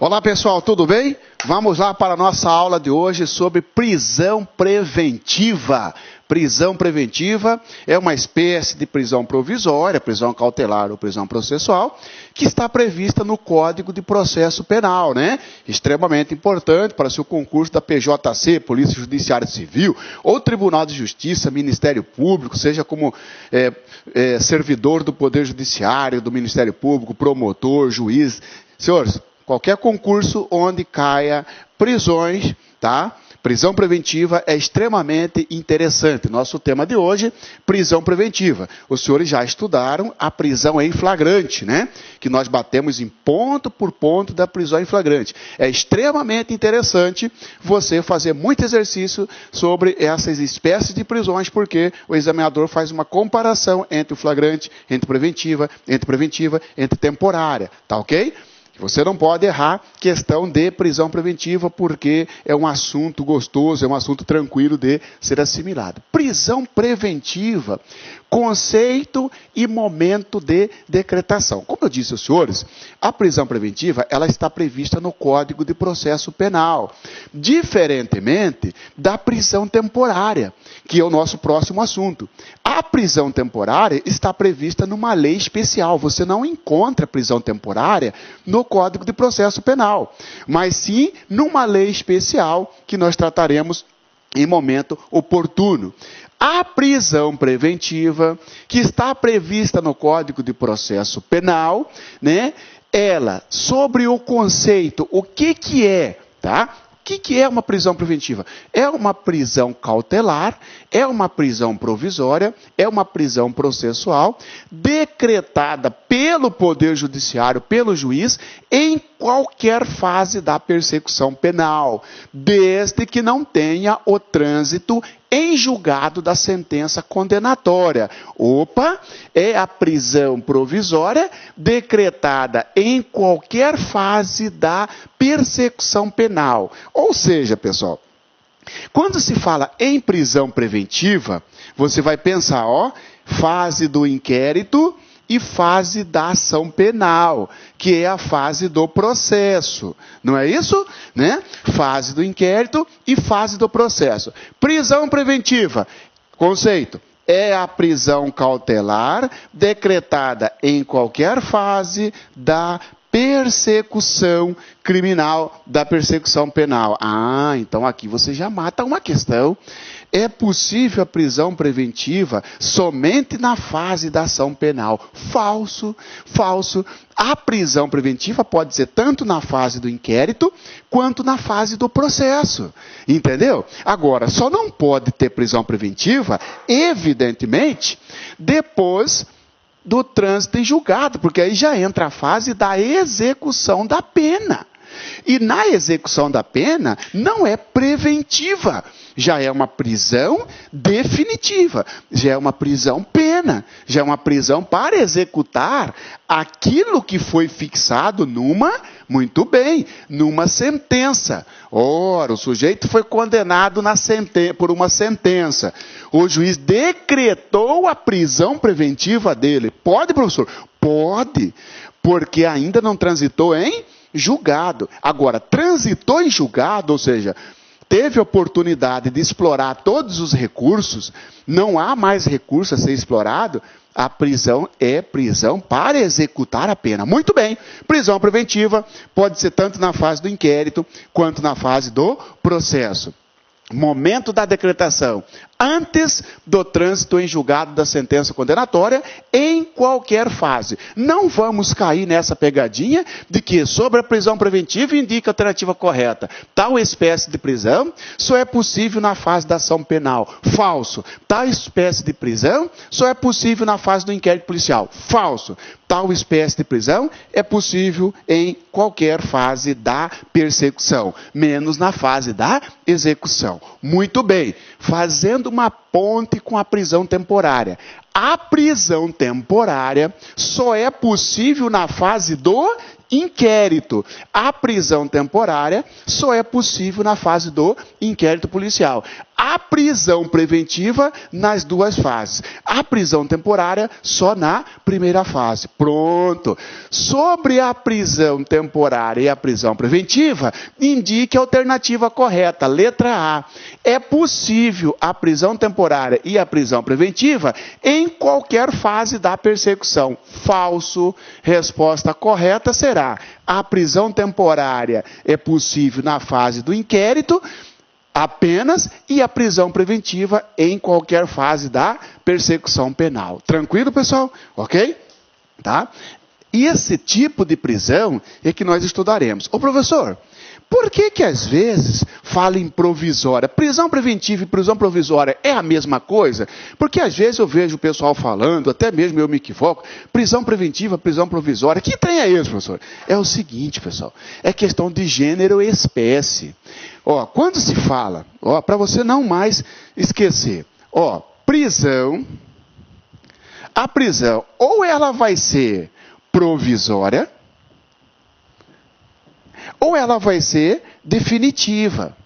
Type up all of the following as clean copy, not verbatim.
Olá pessoal, tudo bem? Vamos lá para a nossa aula de hoje sobre prisão preventiva. Prisão preventiva é uma espécie de prisão provisória, prisão cautelar ou prisão processual, que está prevista no Código de Processo Penal, né? Extremamente importante para seu concurso da PJC, Polícia Judiciária Civil, ou Tribunal de Justiça, Ministério Público, seja como servidor do Poder Judiciário, do Ministério Público, promotor, juiz. Senhores, qualquer concurso onde caia prisões, tá? Prisão preventiva é extremamente interessante. Nosso tema de hoje, prisão preventiva. Os senhores já estudaram a prisão em flagrante, né? Que nós batemos em ponto por ponto da prisão em flagrante. É extremamente interessante você fazer muito exercício sobre essas espécies de prisões, porque o examinador faz uma comparação entre o flagrante, entre preventiva, entre temporária, tá ok? Você não pode errar questão de prisão preventiva, porque é um assunto gostoso, é um assunto tranquilo de ser assimilado. Prisão preventiva, conceito e momento de decretação. Como eu disse aos senhores, a prisão preventiva ela está prevista no Código de Processo Penal, diferentemente da prisão temporária, que é o nosso próximo assunto. A prisão temporária está prevista numa lei especial. Você não encontra prisão temporária no Código de Processo Penal, mas sim numa lei especial que nós trataremos em momento oportuno. A prisão preventiva, que está prevista no Código de Processo Penal, né? Ela, sobre o conceito, o que é, tá? O que é uma prisão preventiva? É uma prisão cautelar, é uma prisão provisória, é uma prisão processual, decretada pelo Poder Judiciário, pelo juiz, em qualquer fase da persecução penal, desde que não tenha o trânsito em julgado da sentença condenatória. Opa, é a prisão provisória decretada em qualquer fase da persecução penal. Ou seja, pessoal, quando se fala em prisão preventiva, você vai pensar, fase do inquérito e fase da ação penal, que é a fase do processo. Não é isso? Né? Fase do inquérito e fase do processo. Prisão preventiva, conceito, é a prisão cautelar decretada em qualquer fase da persecução criminal, da persecução penal. Então aqui você já mata uma questão. É possível a prisão preventiva somente na fase da ação penal. Falso, falso. A prisão preventiva pode ser tanto na fase do inquérito, quanto na fase do processo. Entendeu? Agora, só não pode ter prisão preventiva, evidentemente, depois do trânsito em julgado, porque aí já entra a fase da execução da pena. E na execução da pena não é preventiva, já é uma prisão definitiva, já é uma prisão pena, já é uma prisão para executar aquilo que foi fixado numa sentença. Ora, o sujeito foi condenado por uma sentença. O juiz decretou a prisão preventiva dele. Pode, professor? Pode, porque ainda não transitou em julgado. Agora, transitou em julgado, ou seja, teve oportunidade de explorar todos os recursos, não há mais recurso a ser explorado, a prisão é prisão para executar a pena. Muito bem, prisão preventiva pode ser tanto na fase do inquérito, quanto na fase do processo. Momento da decretação, antes do trânsito em julgado da sentença condenatória, em qualquer fase. Não vamos cair nessa pegadinha de que sobre a prisão preventiva indica a alternativa correta. Tal espécie de prisão só é possível na fase da ação penal. Falso. Tal espécie de prisão só é possível na fase do inquérito policial. Falso. Tal espécie de prisão é possível em qualquer fase da persecução, menos na fase da execução. Muito bem, fazendo uma ponte com a prisão temporária. A prisão temporária só é possível na fase do inquérito. A prisão temporária só é possível na fase do inquérito policial. A prisão preventiva nas duas fases. A prisão temporária só na primeira fase. Pronto. Sobre a prisão temporária e a prisão preventiva, indique a alternativa correta. Letra A. É possível a prisão temporária e a prisão preventiva em qualquer fase da persecução. Falso. Resposta correta será: a prisão temporária é possível na fase do inquérito apenas, e a prisão preventiva em qualquer fase da persecução penal. Tranquilo, pessoal? Ok? Tá? E esse tipo de prisão é que nós estudaremos. Ô, professor, por que às vezes fala em provisória? Prisão preventiva e prisão provisória é a mesma coisa? Porque às vezes eu vejo o pessoal falando, até mesmo eu me equivoco, prisão preventiva, prisão provisória. Que trem é esse, professor? É o seguinte, pessoal, é questão de gênero e espécie. Ó, quando se fala, ó, para você não mais esquecer, ó, prisão, a prisão ou ela vai ser provisória, ou ela vai ser definitiva.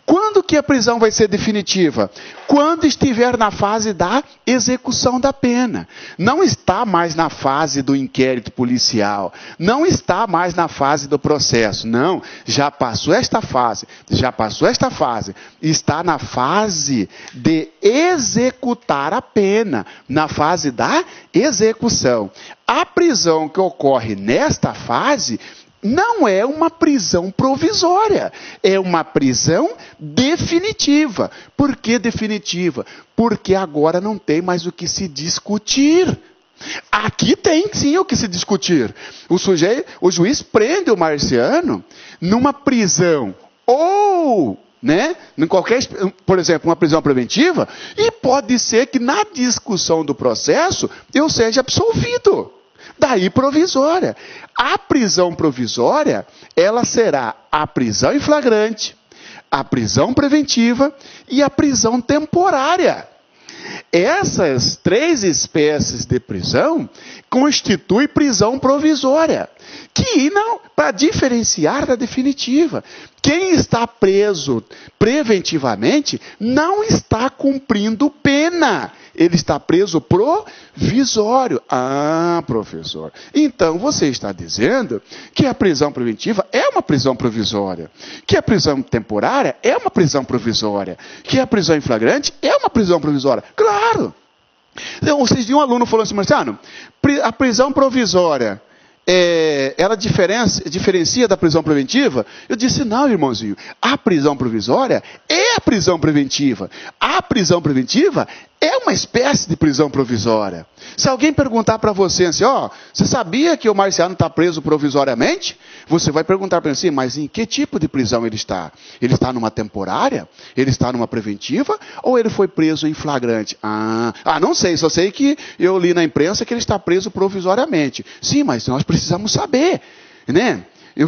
Quando que a prisão vai ser definitiva? Quando estiver na fase da execução da pena. Não está mais na fase do inquérito policial. Não está mais na fase do processo. Não, já passou esta fase. Já passou esta fase. Está na fase de executar a pena. Na fase da execução. A prisão que ocorre nesta fase não é uma prisão provisória, é uma prisão definitiva. Por que definitiva? Porque agora não tem mais o que se discutir. Aqui tem sim o que se discutir. O juiz prende o marciano numa prisão ou, né, em qualquer, por exemplo, uma prisão preventiva, e pode ser que na discussão do processo eu seja absolvido. Daí provisória. A prisão provisória, ela será a prisão em flagrante, a prisão preventiva e a prisão temporária. Essas três espécies de prisão constituem prisão provisória, que não, para diferenciar da definitiva. Quem está preso preventivamente não está cumprindo pena. Ele está preso provisório. Ah, professor, então você está dizendo que a prisão preventiva é uma prisão provisória, que a prisão temporária é uma prisão provisória, que a prisão em flagrante é uma prisão provisória. Claro! Então, vocês viram um aluno falando assim, Marciano, a prisão provisória, ela diferencia da prisão preventiva? Eu disse, não, irmãozinho, a prisão provisória é a prisão preventiva. A prisão preventiva é uma espécie de prisão provisória. Se alguém perguntar para você assim, ó, você sabia que o Marciano está preso provisoriamente? Você vai perguntar para ele assim, mas em que tipo de prisão ele está? Ele está numa temporária? Ele está numa preventiva? Ou ele foi preso em flagrante? Não sei, só sei que eu li na imprensa que ele está preso provisoriamente. Sim, mas nós precisamos saber, né?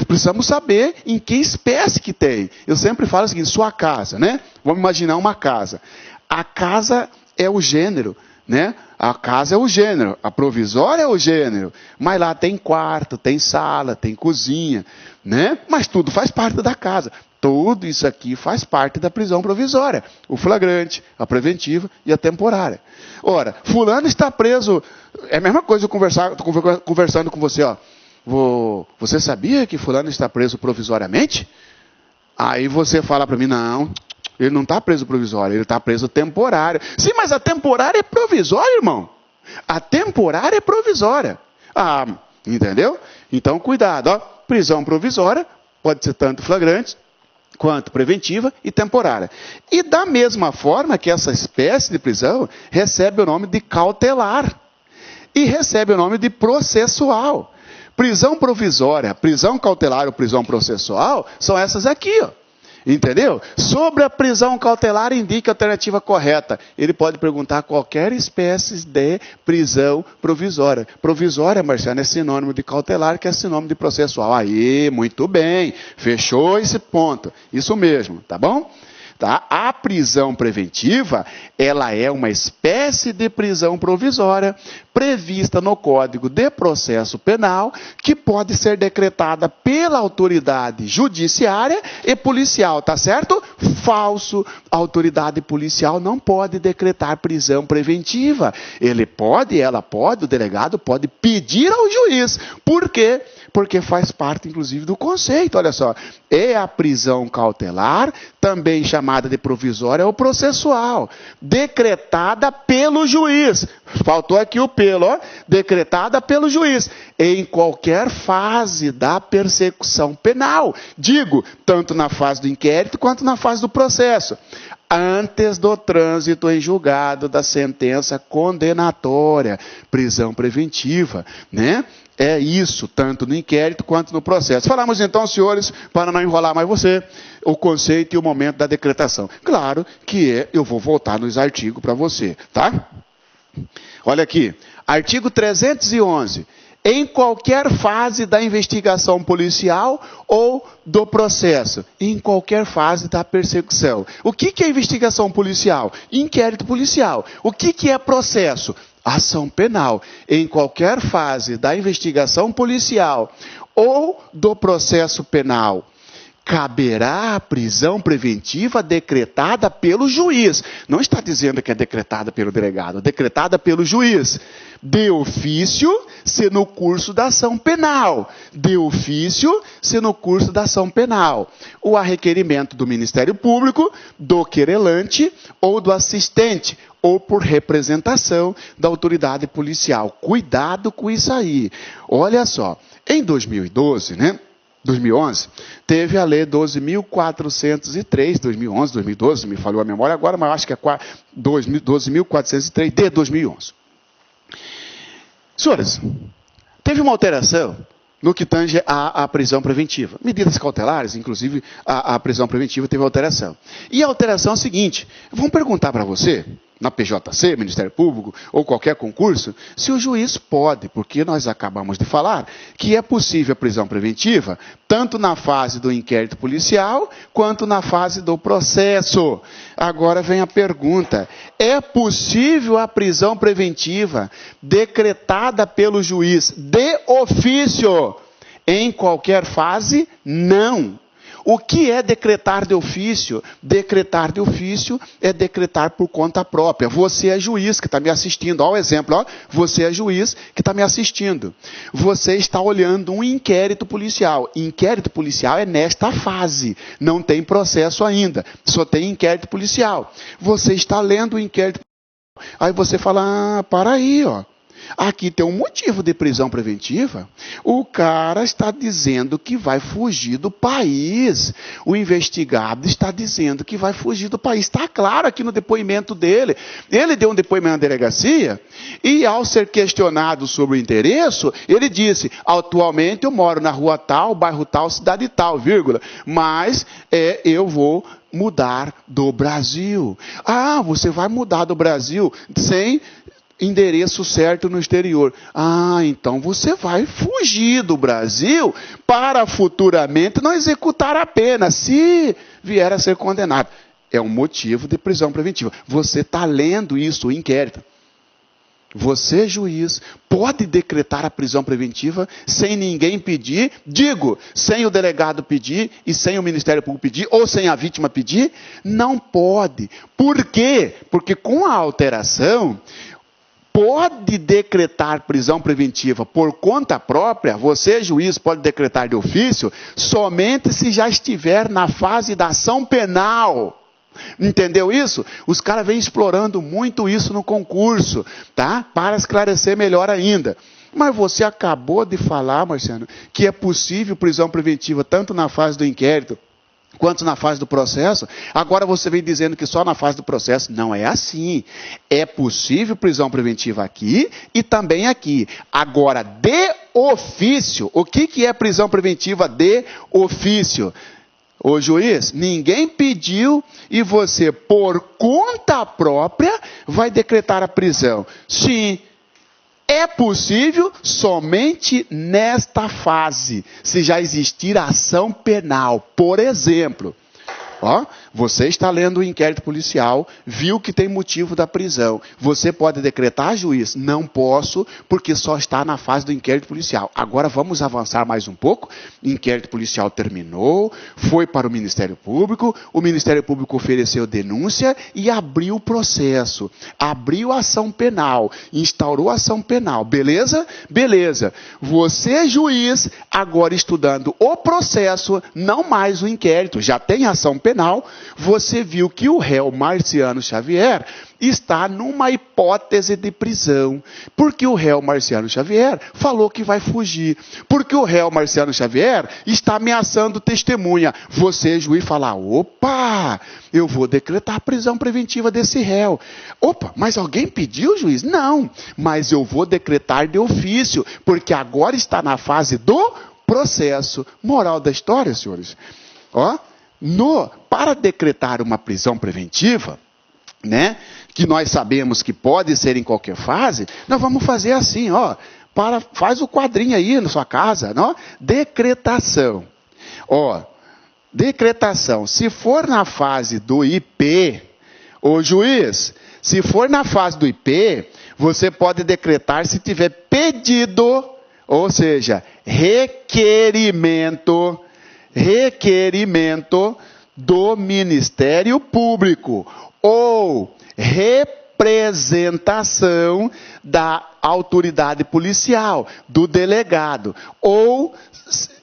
Precisamos saber em que espécie que tem. Eu sempre falo o seguinte, sua casa, né? Vamos imaginar uma casa. A casa é o gênero, né? A casa é o gênero, a provisória é o gênero, mas lá tem quarto, tem sala, tem cozinha, né? Mas tudo faz parte da casa. Tudo isso aqui faz parte da prisão provisória. O flagrante, a preventiva e a temporária. Ora, fulano está preso, é a mesma coisa eu estou conversando com você, ó. Você sabia que fulano está preso provisoriamente? Aí você fala para mim, não, ele não está preso provisório, ele está preso temporário. Sim, mas a temporária é provisória, irmão. A temporária é provisória. Entendeu? Então, cuidado, ó. Prisão provisória pode ser tanto flagrante, quanto preventiva e temporária. E da mesma forma que essa espécie de prisão recebe o nome de cautelar e recebe o nome de processual. Prisão provisória, prisão cautelar ou prisão processual são essas aqui, ó. Entendeu? Sobre a prisão cautelar, indique a alternativa correta. Ele pode perguntar qualquer espécie de prisão provisória. Provisória, Marciano, é sinônimo de cautelar, que é sinônimo de processual. Aí, muito bem. Fechou esse ponto. Isso mesmo, tá bom? Tá? A prisão preventiva, ela é uma espécie de prisão provisória prevista no Código de Processo Penal, que pode ser decretada pela autoridade judiciária e policial, tá certo? Falso, a autoridade policial não pode decretar prisão preventiva. Ele pode, ela pode, o delegado pode pedir ao juiz. Por quê? Porque faz parte, inclusive, do conceito, olha só. É a prisão cautelar, também chamada de provisória ou processual, decretada pelo juiz. Faltou aqui o pelo, ó. Decretada pelo juiz, em qualquer fase da persecução penal. Digo, tanto na fase do inquérito quanto na fase do processo. Antes do trânsito em julgado da sentença condenatória, prisão preventiva, né? É isso, tanto no inquérito quanto no processo. Falamos então, senhores, para não enrolar mais você, o conceito e o momento da decretação. Claro que eu vou voltar nos artigos para você, tá? Olha aqui, artigo 311. Em qualquer fase da investigação policial ou do processo, em qualquer fase da persecução. O que é investigação policial? Inquérito policial. O que é processo? Ação penal. Em qualquer fase da investigação policial ou do processo penal, caberá a prisão preventiva decretada pelo juiz. Não está dizendo que é decretada pelo delegado, decretada pelo juiz. De ofício, se no curso da ação penal. De ofício, se no curso da ação penal. Ou a requerimento do Ministério Público, do querelante ou do assistente, ou por representação da autoridade policial. Cuidado com isso aí. Olha só, em 2012, 2011, teve a lei 12.403, 2011, 2012, me falhou a memória agora, mas acho que é 12.403 de 2011. Senhores, teve uma alteração no que tange à prisão preventiva. Medidas cautelares, inclusive a prisão preventiva teve alteração. E a alteração é a seguinte, vamos perguntar para você, na PJC, Ministério Público, ou qualquer concurso, se o juiz pode, porque nós acabamos de falar que é possível a prisão preventiva, tanto na fase do inquérito policial, quanto na fase do processo. Agora vem a pergunta, é possível a prisão preventiva decretada pelo juiz de ofício em qualquer fase? Não. O que é decretar de ofício? Decretar de ofício é decretar por conta própria. Você é juiz que está me assistindo. Olha o exemplo, ó. Você é juiz que está me assistindo. Você está olhando um inquérito policial. Inquérito policial é nesta fase. Não tem processo ainda. Só tem inquérito policial. Você está lendo o inquérito policial. Aí você fala, para aí, ó. Aqui tem um motivo de prisão preventiva. O cara está dizendo que vai fugir do país. O investigado está dizendo que vai fugir do país. Está claro aqui no depoimento dele. Ele deu um depoimento na delegacia e, ao ser questionado sobre o endereço, ele disse, atualmente eu moro na rua tal, bairro tal, cidade tal, vírgula. Mas eu vou mudar do Brasil. Ah, você vai mudar do Brasil sem endereço certo no exterior. Ah, então você vai fugir do Brasil para futuramente não executar a pena, se vier a ser condenado. É um motivo de prisão preventiva. Você está lendo isso, o inquérito. Você, juiz, pode decretar a prisão preventiva sem ninguém pedir, digo, sem o delegado pedir e sem o Ministério Público pedir, ou sem a vítima pedir? Não pode. Por quê? Porque com a alteração, pode decretar prisão preventiva por conta própria, você, juiz, pode decretar de ofício, somente se já estiver na fase da ação penal. Entendeu isso? Os caras vêm explorando muito isso no concurso, tá? Para esclarecer melhor ainda. Mas você acabou de falar, Marciano, que é possível prisão preventiva tanto na fase do inquérito quanto na fase do processo. Agora você vem dizendo que só na fase do processo. Não é assim. É possível prisão preventiva aqui e também aqui. Agora, de ofício. O que é prisão preventiva de ofício? Ô juiz, ninguém pediu e você, por conta própria, vai decretar a prisão. Sim. É possível somente nesta fase, se já existir ação penal. Por exemplo, Ó, você está lendo o inquérito policial, viu que tem motivo da prisão. Você pode decretar, juiz? Não posso, porque só está na fase do inquérito policial. Agora vamos avançar mais um pouco. O inquérito policial terminou, foi para o Ministério Público ofereceu denúncia e abriu o processo. Abriu ação penal, instaurou ação penal. Beleza? Beleza. Você, juiz, agora estudando o processo, não mais o inquérito, já tem ação penal, você viu que o réu Marciano Xavier está numa hipótese de prisão, porque o réu Marciano Xavier falou que vai fugir, porque o réu Marciano Xavier está ameaçando testemunha. Você, juiz, fala, opa, eu vou decretar a prisão preventiva desse réu. Opa, mas alguém pediu, juiz? Não, mas eu vou decretar de ofício, porque agora está na fase do processo. Moral da história, senhores, ó, para decretar uma prisão preventiva, né, que nós sabemos que pode ser em qualquer fase, nós vamos fazer assim, ó, faz o quadrinho aí na sua casa, ó, decretação. Ó, decretação, se for na fase do IP, ô juiz, se for na fase do IP, você pode decretar se tiver pedido, ou seja, requerimento do Ministério Público ou representação da autoridade policial, do delegado, ou,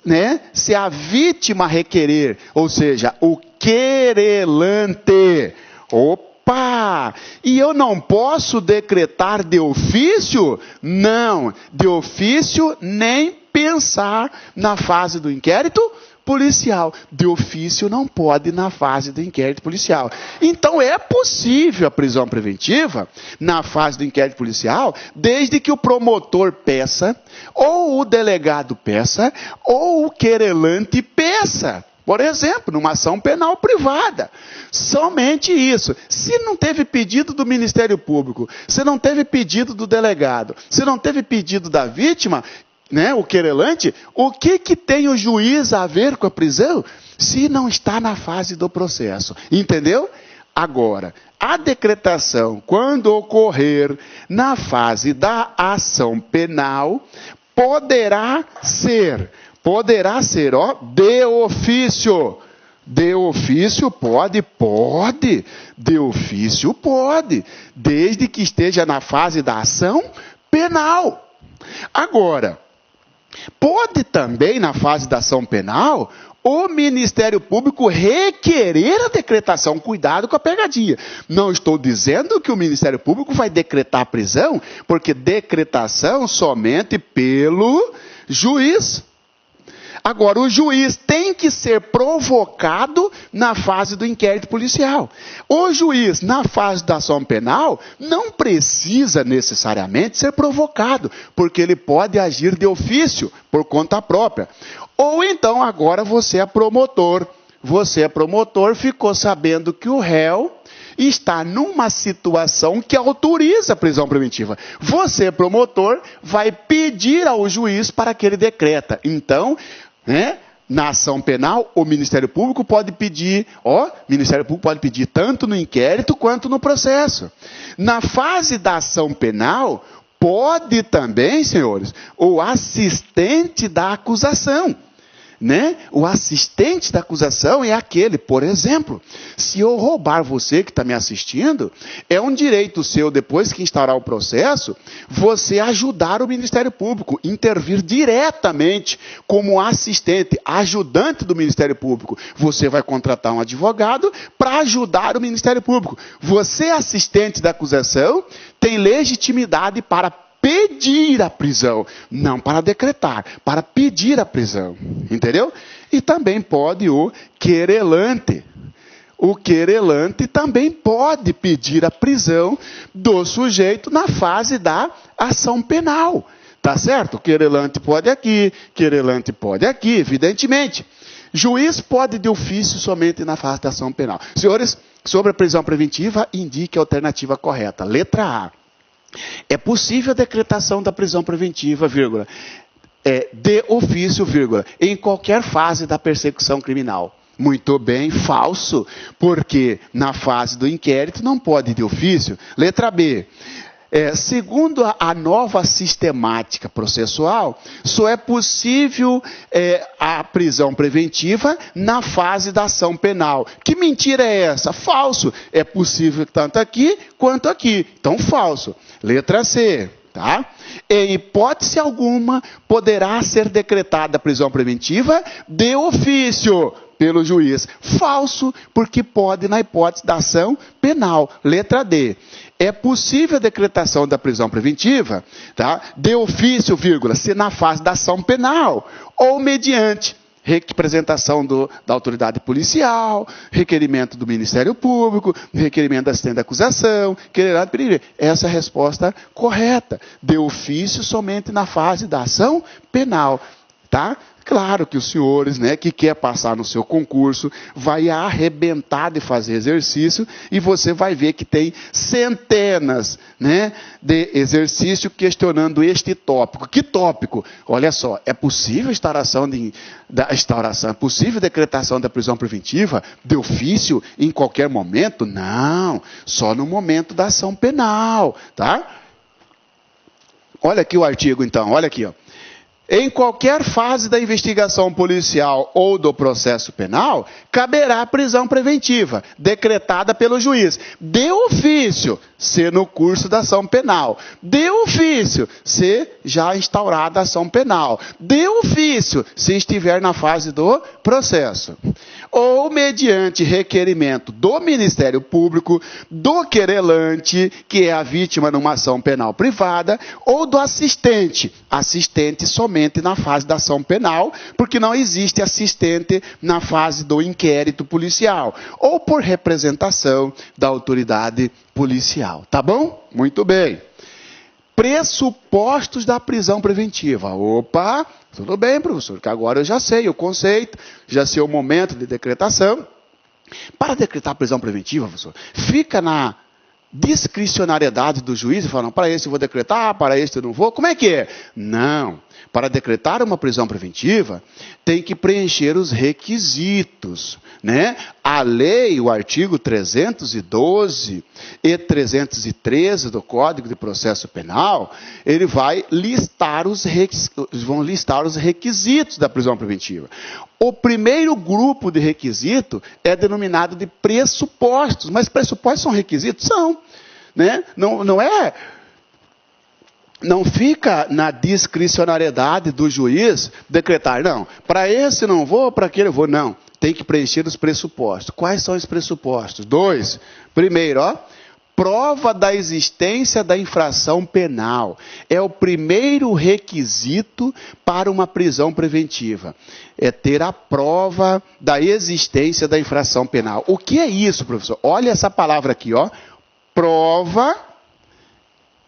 né, se a vítima requerer, ou seja, o querelante. Opa! E eu não posso decretar de ofício? Não, de ofício nem pensar na fase do inquérito policial. De ofício não pode na fase do inquérito policial. Então é possível a prisão preventiva na fase do inquérito policial, desde que o promotor peça, ou o delegado peça, ou o querelante peça. Por exemplo, numa ação penal privada. Somente isso. Se não teve pedido do Ministério Público, se não teve pedido do delegado, se não teve pedido da vítima, né, o querelante, o que tem o juiz a ver com a prisão se não está na fase do processo? Entendeu? Agora, a decretação, quando ocorrer na fase da ação penal, poderá ser, ó, de ofício. De ofício pode. De ofício pode, desde que esteja na fase da ação penal. Agora, pode também, na fase da ação penal, o Ministério Público requerer a decretação. Cuidado com a pegadinha. Não estou dizendo que o Ministério Público vai decretar a prisão, porque decretação somente pelo juiz. Agora, o juiz tem que ser provocado na fase do inquérito policial. O juiz, na fase da ação penal, não precisa necessariamente ser provocado, porque ele pode agir de ofício, por conta própria. Ou então, agora você é promotor. Você é promotor, ficou sabendo que o réu está numa situação que autoriza a prisão preventiva. Você, promotor, vai pedir ao juiz para que ele decreta. Então, né, na ação penal, o Ministério Público pode pedir, Ministério Público pode pedir tanto no inquérito quanto no processo. Na fase da ação penal, pode também, senhores, o assistente da acusação. Né? O assistente da acusação é aquele, por exemplo, se eu roubar você que está me assistindo, é um direito seu, depois que instaurar o processo, você ajudar o Ministério Público, intervir diretamente como assistente, ajudante do Ministério Público. Você vai contratar um advogado para ajudar o Ministério Público. Você, assistente da acusação, tem legitimidade para pedir a prisão, não para decretar, para pedir a prisão, entendeu? E também pode o querelante. O querelante também pode pedir a prisão do sujeito na fase da ação penal, tá certo? O querelante pode aqui, evidentemente. Juiz pode de ofício somente na fase da ação penal. Senhores, sobre a prisão preventiva, indique a alternativa correta. Letra A. É possível a decretação da prisão preventiva, vírgula, de ofício, vírgula, em qualquer fase da persecução criminal. Muito bem, falso, porque na fase do inquérito não pode de ofício. Letra B. Segundo a nova sistemática processual, só é possível a prisão preventiva na fase da ação penal. Que mentira é essa? Falso. É possível tanto aqui quanto aqui. Então, falso. Letra C. Tá? Em hipótese alguma, poderá ser decretada a prisão preventiva de ofício pelo juiz. Falso, porque pode na hipótese da ação penal. Letra D. É possível a decretação da prisão preventiva, tá? De ofício, vírgula, se na fase da ação penal, ou mediante representação da autoridade policial, requerimento do Ministério Público, requerimento da assistente da acusação, querelado perigo. Essa é a resposta correta. De ofício somente na fase da ação penal, tá? Claro que os senhores, né, que quer passar no seu concurso, vai arrebentar de fazer exercício e você vai ver que tem centenas, né, de exercícios questionando este tópico. Que tópico? Olha só, é possível é possível decretação da prisão preventiva de ofício em qualquer momento? Não, só no momento da ação penal, tá? Olha aqui o artigo então, olha aqui, ó. Em qualquer fase da investigação policial ou do processo penal, caberá a prisão preventiva, decretada pelo juiz, de ofício, se no curso da ação penal, de ofício, se já instaurada a ação penal, de ofício, se estiver na fase do processo, ou mediante requerimento do Ministério Público, do querelante, que é a vítima numa ação penal privada, ou do assistente somente na fase da ação penal, porque não existe assistente na fase do inquérito policial, ou por representação da autoridade policial. Tá bom? Muito bem. Pressupostos da prisão preventiva. Opa, tudo bem, professor, que agora eu já sei o conceito, já sei o momento de decretação. Para decretar a prisão preventiva, professor, fica na discricionariedade do juiz e fala, não, para esse eu vou decretar, para esse eu não vou. Como é que é? Não. Para decretar uma prisão preventiva, tem que preencher os requisitos, né? A lei, o artigo 312 e 313 do Código de Processo Penal, ele vai listar os requisitos da prisão preventiva. O primeiro grupo de requisito é denominado de pressupostos. Mas pressupostos são requisitos? São. Né? Não fica na discricionariedade do juiz decretar, não, para esse não vou, para aquele eu vou. Não, tem que preencher os pressupostos. Quais são os pressupostos? 2. Primeiro, prova da existência da infração penal. É o primeiro requisito para uma prisão preventiva. É ter a prova da existência da infração penal. O que é isso, professor? Olha essa palavra aqui, prova,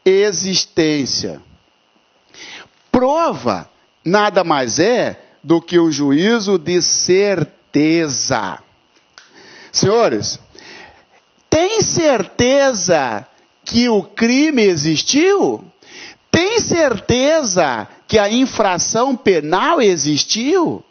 existência. Prova nada mais é do que o juízo de certeza. Senhores, tem certeza que o crime existiu? Tem certeza que a infração penal existiu?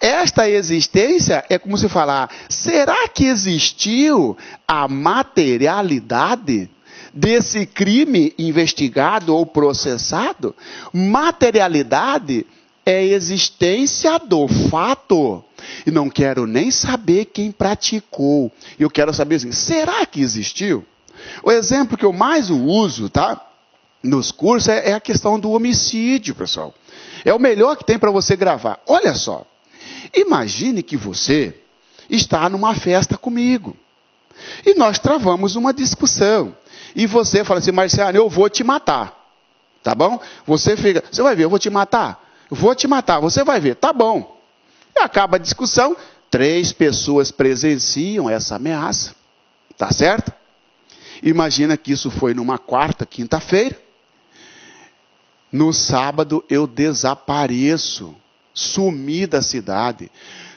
Esta existência é como se falar, será que existiu a materialidade desse crime investigado ou processado? Materialidade é a existência do fato. E não quero nem saber quem praticou. Eu quero saber assim, será que existiu? O exemplo que eu mais uso, tá? Nos cursos é a questão do homicídio, pessoal. É o melhor que tem para você gravar. Olha só. Imagine que você está numa festa comigo. E nós travamos uma discussão. E você fala assim, Marciano, eu vou te matar. Tá bom? Você vai ver, eu vou te matar. Eu vou te matar, você vai ver. Tá bom. E acaba a discussão, 3 pessoas presenciam essa ameaça. Tá certo? Imagina que isso foi numa quarta, quinta-feira. No sábado eu desapareço. Sumi da cidade.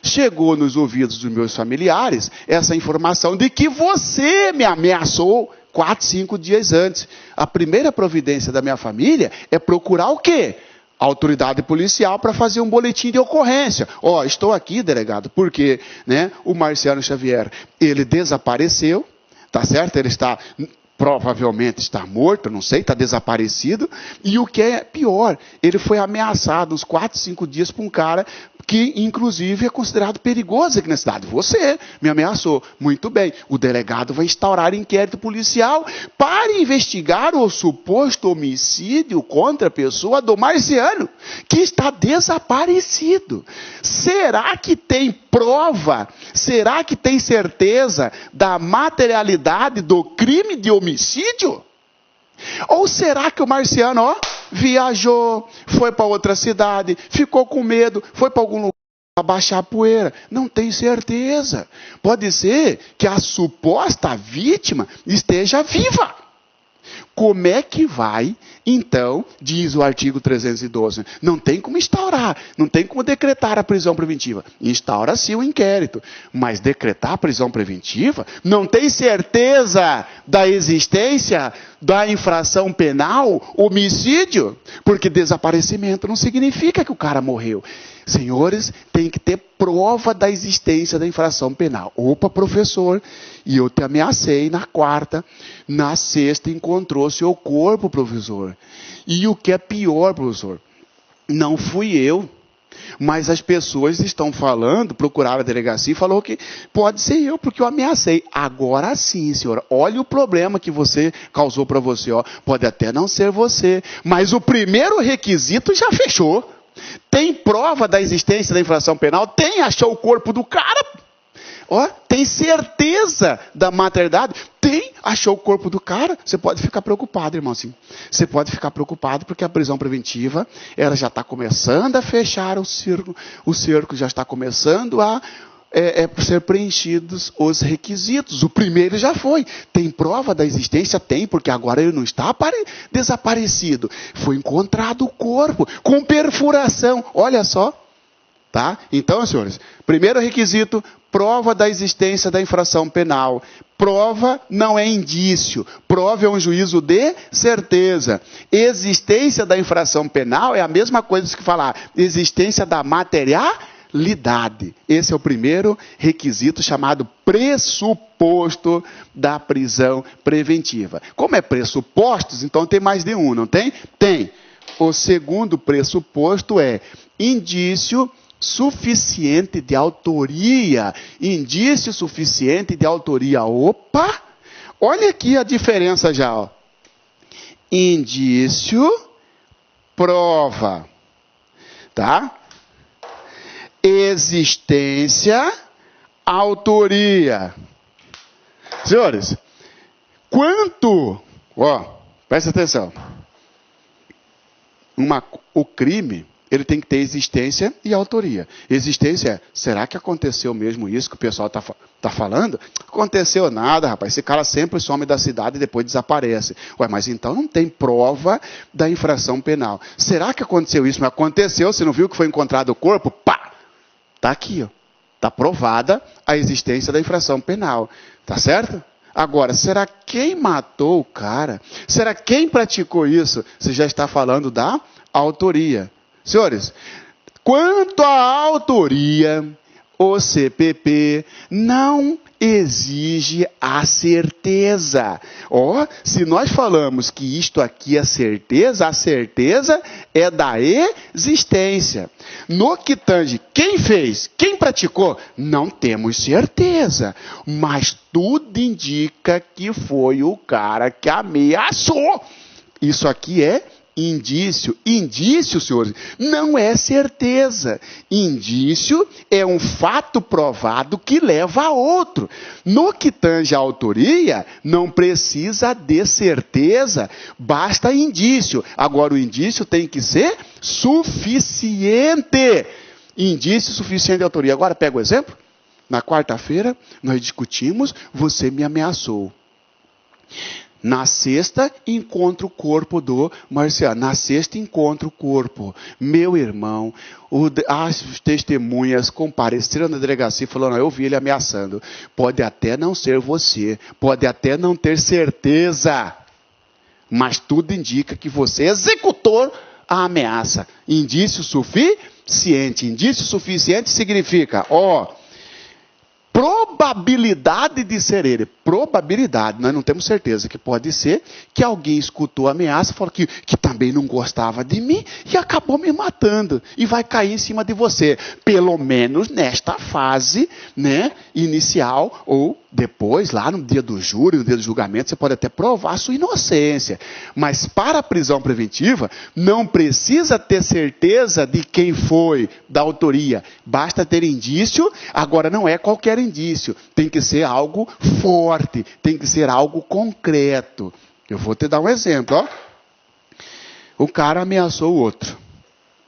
Chegou nos ouvidos dos meus familiares essa informação de que você me ameaçou 4, 5 dias antes. A primeira providência da minha família é procurar o quê? a autoridade policial para fazer um boletim de ocorrência. Estou aqui, delegado, porque, né, o Marciano Xavier, ele desapareceu, tá certo? Ele provavelmente está morto, não sei, está desaparecido. E o que é pior, ele foi ameaçado uns 4, 5 dias por um cara que, inclusive, é considerado perigoso aqui na cidade. Você me ameaçou. Muito bem. O delegado vai instaurar inquérito policial para investigar o suposto homicídio contra a pessoa do Marciano, que está desaparecido. Será que tem prova? Será que tem certeza da materialidade do crime de homicídio? Ou será que o Marciano, viajou, foi para outra cidade, ficou com medo, foi para algum lugar para baixar a poeira? Não tem certeza. Pode ser que a suposta vítima esteja viva. Como é que vai, então, diz o artigo 312, não tem como instaurar, não tem como decretar a prisão preventiva. Instaura-se o inquérito, mas decretar a prisão preventiva, não tem certeza da existência da infração penal, homicídio, porque desaparecimento não significa que o cara morreu. Senhores, tem que ter prova da existência da infração penal. Opa, professor, e eu te ameacei na quarta, na sexta encontrou seu corpo, professor. E o que é pior, professor, não fui eu, mas as pessoas estão falando, procuraram a delegacia e falou que pode ser eu, porque eu ameacei. Agora sim, senhora, olha o problema que você causou para você. Pode até não ser você, mas o primeiro requisito já fechou. Tem prova da existência da infração penal? Tem, achou o corpo do cara. Tem certeza da materialidade? Tem, achou o corpo do cara. Você pode ficar preocupado, irmão. Assim. Você pode ficar preocupado porque a prisão preventiva, ela já está começando a fechar o cerco já está começando a ser preenchidos os requisitos. O primeiro já foi. Tem prova da existência? Tem, porque agora ele não está desaparecido. Foi encontrado o corpo com perfuração. Olha só. Tá? Então, senhores, primeiro requisito, prova da existência da infração penal. Prova não é indício. Prova é um juízo de certeza. Existência da infração penal é a mesma coisa que falar existência da materialidade. Esse é o primeiro requisito chamado pressuposto da prisão preventiva. Como é pressupostos, então tem mais de um, não tem? Tem. O segundo pressuposto é indício suficiente de autoria. Indício suficiente de autoria. Opa! Olha aqui a diferença já. Indício, prova. Tá? Existência, autoria. Senhores, presta atenção. O crime, ele tem que ter existência e autoria. Existência é, será que aconteceu mesmo isso que o pessoal está falando? Aconteceu nada, rapaz. Esse cara sempre some da cidade e depois desaparece. Mas então não tem prova da infração penal. Será que aconteceu isso? Mas aconteceu, você não viu que foi encontrado o corpo? Pá! Está aqui, está provada a existência da infração penal. Tá certo? Agora, será quem matou o cara? Será quem praticou isso? Você já está falando da autoria. Senhores, quanto à autoria, o CPP não exige a certeza. Se nós falamos que isto aqui é certeza, a certeza é da existência. No que tange quem fez, quem praticou, não temos certeza. Mas tudo indica que foi o cara que ameaçou. Isso aqui é indício. Indício, senhores, não é certeza. Indício é um fato provado que leva a outro. No que tange a autoria, não precisa de certeza, basta indício. Agora, o indício tem que ser suficiente. Indício suficiente de autoria. Agora, pega o exemplo. Na quarta-feira, nós discutimos, você me ameaçou. Na sexta, encontro o corpo do Marciano. Na sexta, encontro o corpo. Meu irmão, as testemunhas compareceram na delegacia e falaram, eu vi ele ameaçando. Pode até não ser você, pode até não ter certeza, mas tudo indica que você executou a ameaça. Indício suficiente. Indício suficiente significa, probabilidade de ser ele. Probabilidade, nós não temos certeza, que pode ser que alguém escutou a ameaça, falou que também não gostava de mim e acabou me matando e vai cair em cima de você. Pelo menos nesta fase, né, inicial, ou depois, lá no dia do júri, no dia do julgamento, você pode até provar a sua inocência. Mas para a prisão preventiva, não precisa ter certeza de quem foi, da autoria. Basta ter indício, agora não é qualquer indício. Tem que ser algo forte, tem que ser algo concreto. Eu vou te dar um exemplo, O cara ameaçou o outro.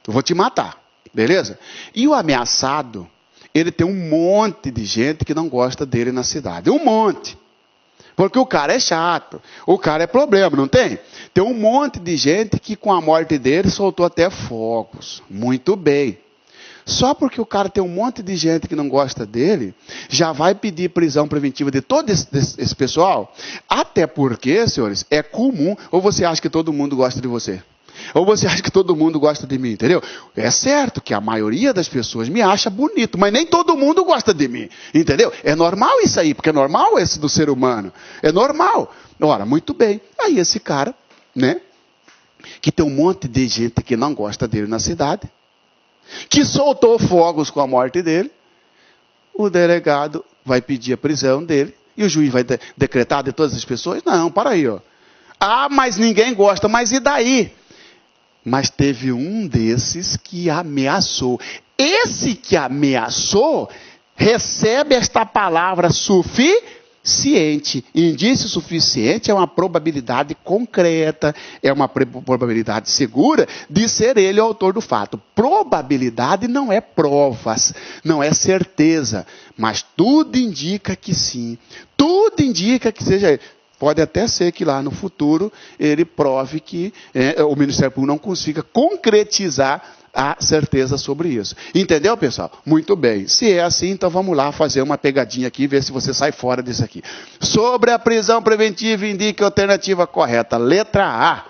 Eu vou te matar, beleza? E o ameaçado, ele tem um monte de gente que não gosta dele na cidade. Um monte. Porque o cara é chato. O cara é problema, não tem? Tem um monte de gente que com a morte dele soltou até fogos. Muito bem. Só porque o cara tem um monte de gente que não gosta dele, já vai pedir prisão preventiva de todo esse pessoal? Até porque, senhores, é comum. Ou você acha que todo mundo gosta de você? Ou você acha que todo mundo gosta de mim, entendeu? É certo que a maioria das pessoas me acha bonito, mas nem todo mundo gosta de mim, entendeu? É normal isso aí, porque é normal esse do ser humano. É normal. Ora, muito bem. Aí esse cara, né, que tem um monte de gente que não gosta dele na cidade, que soltou fogos com a morte dele, o delegado vai pedir a prisão dele, e o juiz vai decretar de todas as pessoas? Não, para aí, mas ninguém gosta, mas e daí? Mas teve um desses que ameaçou. Esse que ameaçou recebe esta palavra suficiente. Indício suficiente é uma probabilidade concreta, é uma probabilidade segura de ser ele o autor do fato. Probabilidade não é provas, não é certeza, mas tudo indica que sim. Tudo indica que seja ele. Pode até ser que lá no futuro ele prove que o Ministério Público não consiga concretizar a certeza sobre isso. Entendeu, pessoal? Muito bem. Se é assim, então vamos lá fazer uma pegadinha aqui e ver se você sai fora disso aqui. Sobre a prisão preventiva, indique a alternativa correta. Letra A.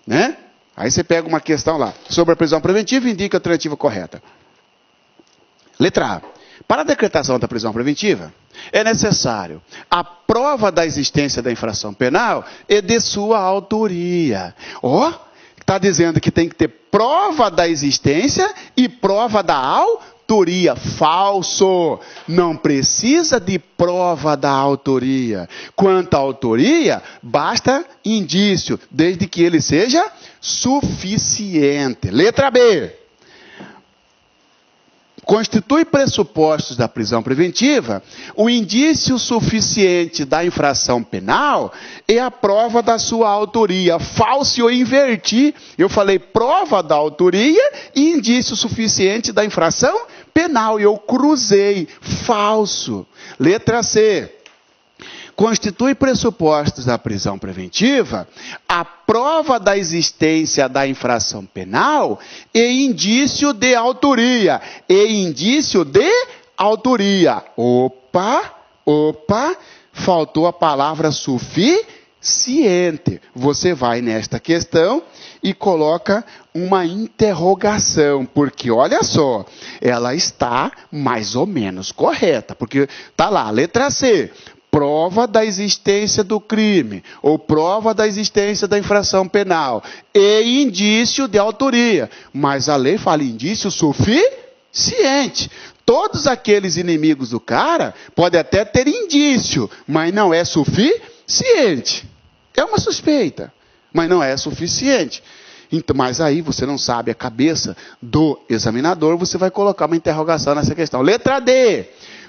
Né? Aí você pega uma questão lá. Sobre a prisão preventiva, indique a alternativa correta. Letra A. Para a decretação da prisão preventiva, é necessário a prova da existência da infração penal e de sua autoria. Está dizendo que tem que ter prova da existência e prova da autoria. Falso. Não precisa de prova da autoria. Quanto à autoria, basta indício, desde que ele seja suficiente. Letra B. Constitui pressupostos da prisão preventiva o indício suficiente da infração penal e a prova da sua autoria. Falso, eu inverti. Eu falei prova da autoria e indício suficiente da infração penal. E eu cruzei. Falso. Letra C. Constitui pressupostos da prisão preventiva a prova da existência da infração penal e indício de autoria. Opa, faltou a palavra suficiente. Você vai nesta questão e coloca uma interrogação, porque olha só, ela está mais ou menos correta, porque está lá, letra C. Prova da existência do crime, ou prova da existência da infração penal, e indício de autoria. Mas a lei fala indício suficiente. Todos aqueles inimigos do cara podem até ter indício, mas não é suficiente. É uma suspeita, mas não é suficiente. Então, mas aí você não sabe a cabeça do examinador, você vai colocar uma interrogação nessa questão. Letra D.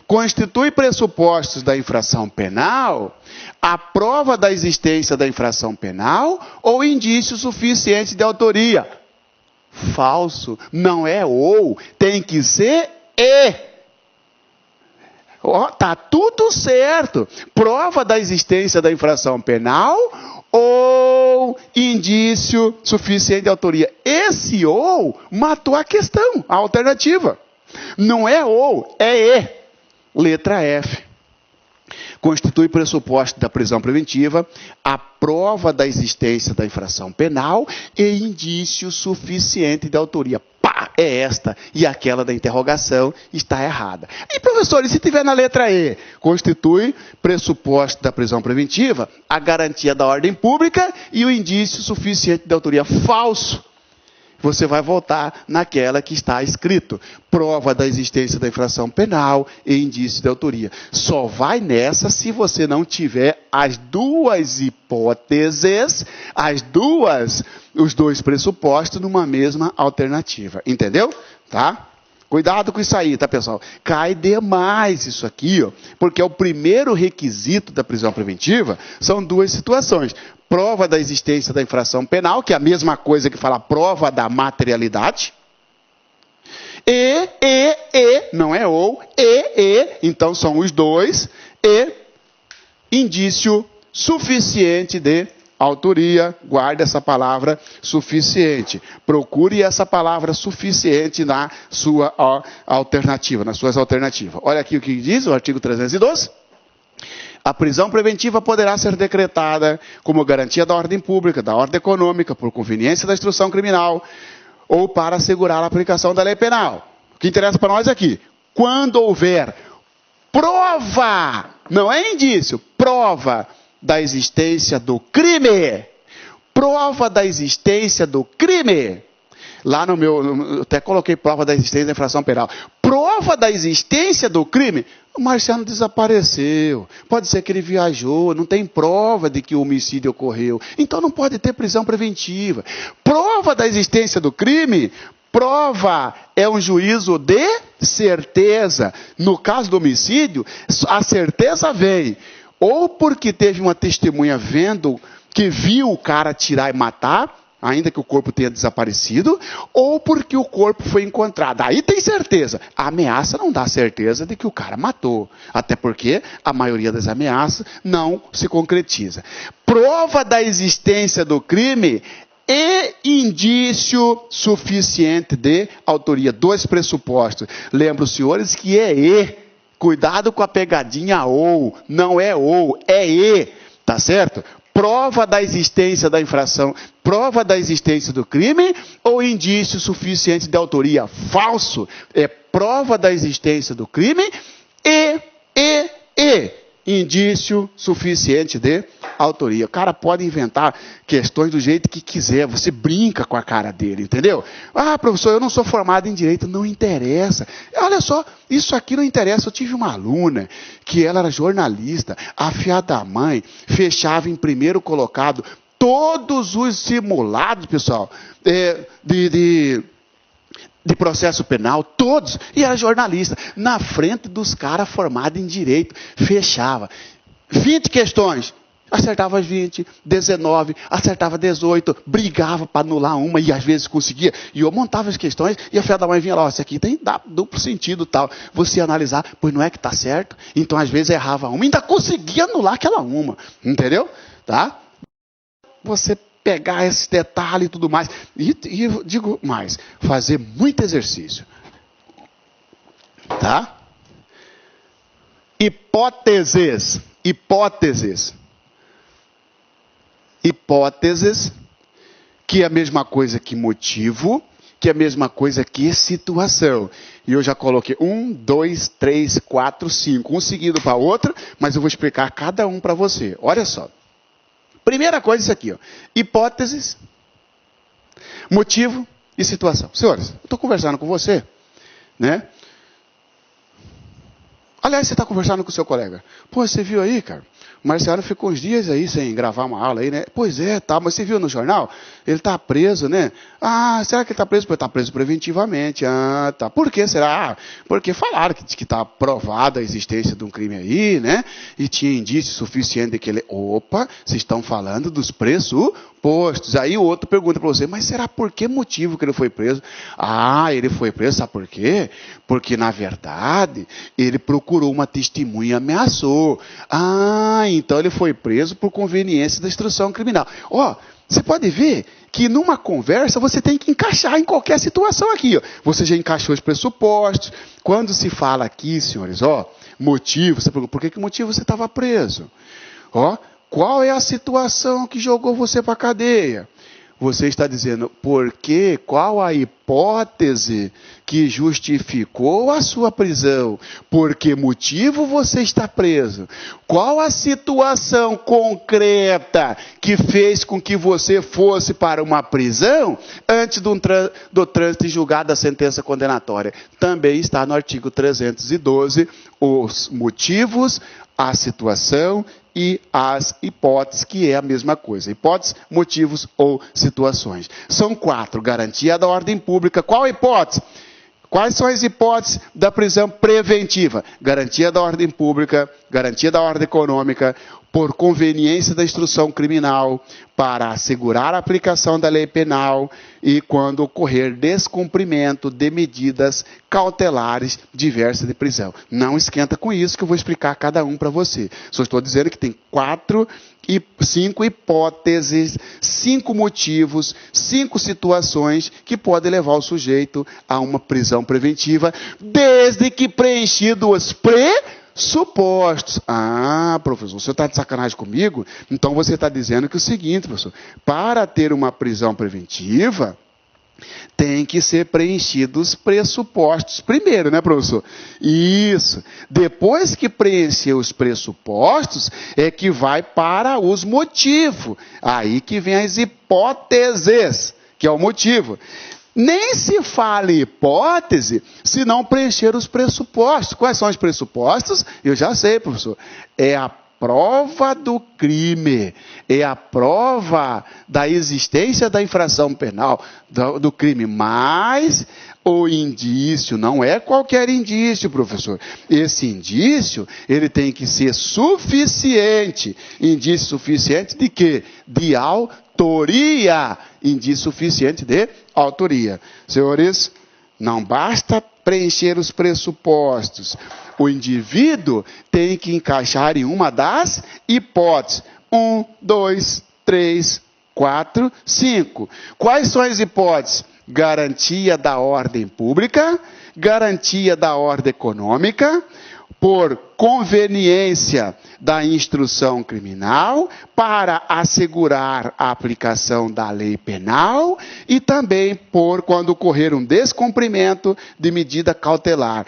Constitui pressupostos da infração penal a prova da existência da infração penal ou indício suficiente de autoria. Falso. Não é ou, tem que ser e. Tá tudo certo. Prova da existência da infração penal ou indício suficiente de autoria. Esse ou matou a questão, a alternativa. Não é ou, é e. Letra F. constitui pressuposto da prisão preventiva a prova da existência da infração penal e indício suficiente de autoria. Pá, é esta. E aquela da interrogação está errada. E, professor, e se tiver na letra E? Constitui pressuposto da prisão preventiva a garantia da ordem pública e o indício suficiente de autoria. Falso. Você vai voltar naquela que está escrito. Prova da existência da infração penal e indício de autoria. Só vai nessa se você não tiver as duas hipóteses, os dois pressupostos numa mesma alternativa. Entendeu? Tá? Cuidado com isso aí, tá, pessoal? Cai demais isso aqui, ó, porque é o primeiro requisito da prisão preventiva, são duas situações. Prova da existência da infração penal, que é a mesma coisa que fala prova da materialidade. Não é ou, então são os dois. E indício suficiente de autoria, guarde essa palavra suficiente. Procure essa palavra suficiente na sua alternativa, nas suas alternativas. Olha aqui o que diz o artigo 312. A prisão preventiva poderá ser decretada como garantia da ordem pública, da ordem econômica, por conveniência da instrução criminal ou para assegurar a aplicação da lei penal. O que interessa para nós aqui, quando houver prova, não é indício, prova da existência do crime. Prova da existência do crime. Lá no meu, eu até coloquei prova da existência da infração penal. Prova da existência do crime. O Marciano desapareceu. Pode ser que ele viajou. Não tem prova de que o homicídio ocorreu. Então não pode ter prisão preventiva. Prova da existência do crime. Prova é um juízo de certeza. No caso do homicídio, a certeza vem ou porque teve uma testemunha vendo que viu o cara atirar e matar, ainda que o corpo tenha desaparecido, ou porque o corpo foi encontrado. Aí tem certeza. A ameaça não dá certeza de que o cara matou. Até porque a maioria das ameaças não se concretiza. Prova da existência do crime e indício suficiente de autoria. Dois pressupostos. Lembro, os senhores, que é E. Cuidado com a pegadinha ou. Não é ou, é E. Tá certo? Prova da existência da infração, prova da existência do crime ou indício suficiente de autoria? Falso. É prova da existência do crime e indício suficiente de autoria. O cara pode inventar questões do jeito que quiser, você brinca com a cara dele, entendeu? Ah, professor, eu não sou formado em direito, não interessa. Olha só, isso aqui não interessa. Eu tive uma aluna que ela era jornalista, a filha da mãe fechava em primeiro colocado todos os simulados, pessoal, de processo penal, todos, e era jornalista, na frente dos caras formados em direito, fechava. 20 questões, acertava 20, 19, acertava 18, brigava para anular uma e às vezes conseguia. E eu montava as questões e a filha da mãe vinha lá, isso aqui tem duplo sentido tal. Você analisar, pois não é que está certo? Então às vezes errava uma, ainda conseguia anular aquela uma, entendeu? Tá? Você pegar esse detalhe e tudo mais. E digo mais, fazer muito exercício. Tá? Hipóteses, que é a mesma coisa que motivo, que é a mesma coisa que situação. E eu já coloquei 1, 2, 3, 4, 5, um seguido para o outro, mas eu vou explicar cada um para você. Olha só. Primeira coisa, isso aqui, ó. Hipóteses, motivo e situação. Senhores, eu estou conversando com você, né? Aliás, você está conversando com o seu colega. Pô, você viu aí, cara? O Marciano ficou uns dias aí sem gravar uma aula aí, né? Pois é, tá, mas você viu no jornal? Ele está preso, né? Ah, será que ele está preso? Porque está preso preventivamente. Ah, tá. Por que será? Ah, porque falaram que está provada a existência de um crime aí, né? E tinha indício suficiente de que ele... Opa, vocês estão falando dos pressupostos. Aí o outro pergunta para você, mas será por que motivo que ele foi preso? Ah, ele foi preso, sabe por quê? Porque, na verdade, ele procurou uma testemunha e ameaçou. Ah, então ele foi preso por conveniência da instrução criminal. Ó, você pode ver que numa conversa você tem que encaixar em qualquer situação aqui. Ó. Você já encaixou os pressupostos. Quando se fala aqui, senhores, ó, motivo. Você pergunta, por que motivo você estava preso? Ó, qual é a situação que jogou você para a cadeia? Você está dizendo, porque qual a hipótese que justificou a sua prisão? Por que motivo você está preso? Qual a situação concreta que fez com que você fosse para uma prisão antes do trânsito e julgado da sentença condenatória? Também está no artigo 312, os motivos, a situação e as hipóteses, que é a mesma coisa. Hipóteses, motivos ou situações. São 4. Garantia da ordem pública. Qual hipótese? Quais são as hipóteses da prisão preventiva? Garantia da ordem pública, garantia da ordem econômica, por conveniência da instrução criminal, para assegurar a aplicação da lei penal e quando ocorrer descumprimento de medidas cautelares diversas de prisão. Não esquenta com isso que eu vou explicar cada um para você. Só estou dizendo que tem 5 hipóteses, 5 motivos, 5 situações que podem levar o sujeito a uma prisão preventiva, desde que preenchido os pressupostos. Ah, professor, o senhor está de sacanagem comigo? Então você está dizendo que é o seguinte, professor, para ter uma prisão preventiva, tem que ser preenchidos os pressupostos primeiro, né, professor? Isso. Depois que preencher os pressupostos, é que vai para os motivos. Aí que vem as hipóteses, que é o motivo. Nem se fala em hipótese se não preencher os pressupostos. Quais são os pressupostos? Eu já sei, professor. É a prova do crime, é a prova da existência da infração penal, do crime, mas o indício, não é qualquer indício, professor. Esse indício, ele tem que ser suficiente. Indício suficiente de quê? De autoria. Indício suficiente de autoria. Senhores, não basta preencher os pressupostos. O indivíduo tem que encaixar em uma das hipóteses. 1, 2, 3, 4, 5. Quais são as hipóteses? Garantia da ordem pública, garantia da ordem econômica, por conveniência da instrução criminal, para assegurar a aplicação da lei penal e também por quando ocorrer um descumprimento de medida cautelar.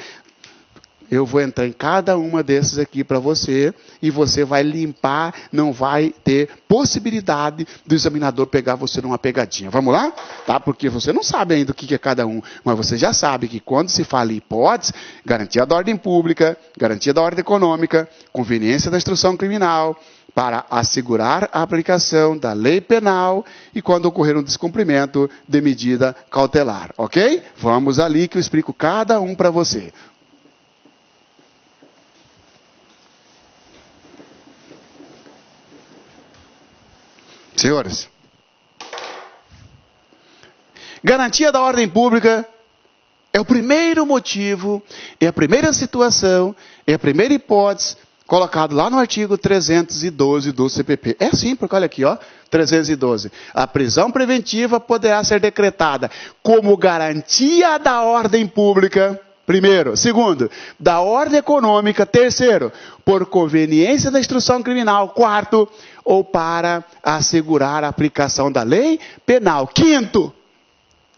Eu vou entrar em cada uma desses aqui para você e você vai limpar, não vai ter possibilidade do examinador pegar você numa pegadinha. Vamos lá? Tá? Porque você não sabe ainda o que é cada um, mas você já sabe que quando se fala em hipótese, garantia da ordem pública, garantia da ordem econômica, conveniência da instrução criminal, para assegurar a aplicação da lei penal e quando ocorrer um descumprimento de medida cautelar. Ok? Vamos ali que eu explico cada um para você. Senhores, garantia da ordem pública é o primeiro motivo, é a primeira situação, é a primeira hipótese colocado lá no artigo 312 do CPP. É assim, porque olha aqui, ó, 312. A prisão preventiva poderá ser decretada como garantia da ordem pública, primeiro. Segundo, da ordem econômica. Terceiro, por conveniência da instrução criminal. Quarto, ou para assegurar a aplicação da lei penal. Quinto,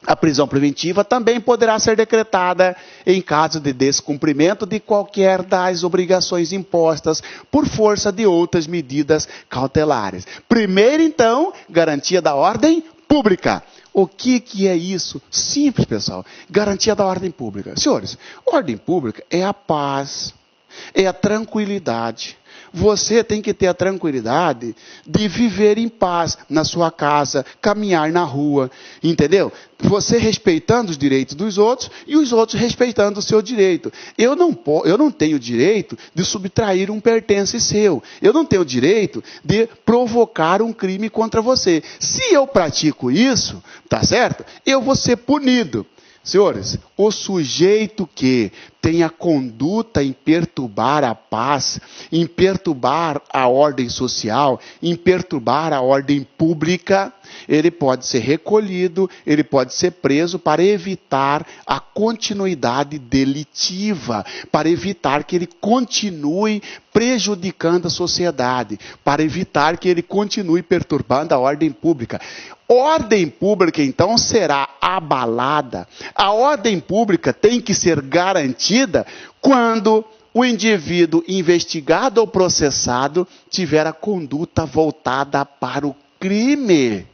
a prisão preventiva também poderá ser decretada em caso de descumprimento de qualquer das obrigações impostas por força de outras medidas cautelares. Primeiro, então, garantia da ordem pública. O que é isso? Simples, pessoal. Garantia da ordem pública. Senhores, ordem pública é a paz, é a tranquilidade. Você tem que ter a tranquilidade de viver em paz na sua casa, caminhar na rua, entendeu? Você respeitando os direitos dos outros e os outros respeitando o seu direito. Eu não tenho direito de subtrair um pertence seu. Eu não tenho direito de provocar um crime contra você. Se eu pratico isso, tá certo? Eu vou ser punido. Senhores, o sujeito que tem a conduta em perturbar a paz, em perturbar a ordem social, em perturbar a ordem pública, ele pode ser recolhido, ele pode ser preso para evitar a continuidade delitiva, para evitar que ele continue prejudicando a sociedade, para evitar que ele continue perturbando a ordem pública. Ordem pública, então, será abalada. A ordem pública tem que ser garantida quando o indivíduo investigado ou processado tiver a conduta voltada para o crime.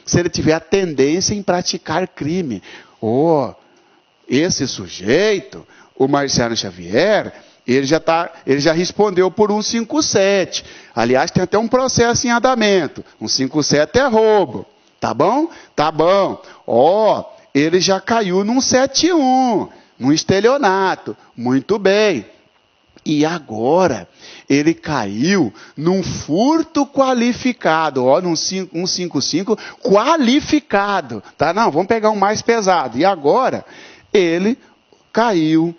Se ele tiver a tendência em praticar crime. Esse sujeito, o Marciano Xavier, ele já respondeu por 157. Aliás, tem até um processo em andamento. 157 é roubo. Tá bom? Tá bom. Ele já caiu num 71, num estelionato. Muito bem. E agora, ele caiu num furto qualificado, num 155 qualificado. Tá? Não, vamos pegar um mais pesado. E agora, ele caiu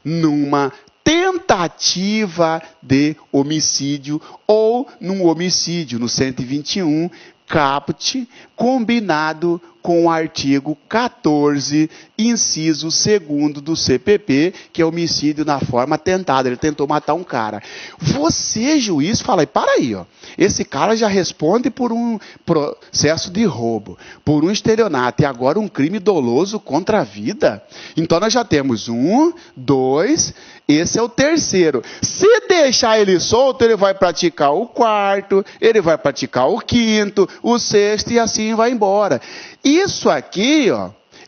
numa tentativa de homicídio ou num homicídio no 121, caput, combinado com o artigo 14, inciso 2º do CPP, que é homicídio na forma tentada. Ele tentou matar um cara. Você, juiz, fala, para aí, esse cara já responde por um processo de roubo, por um estelionato, e agora um crime doloso contra a vida. Então nós já temos 1, 2, esse é o terceiro. Se deixar ele solto, ele vai praticar o 4º, ele vai praticar o 5º, o 6º, e assim vai embora. Isso aqui,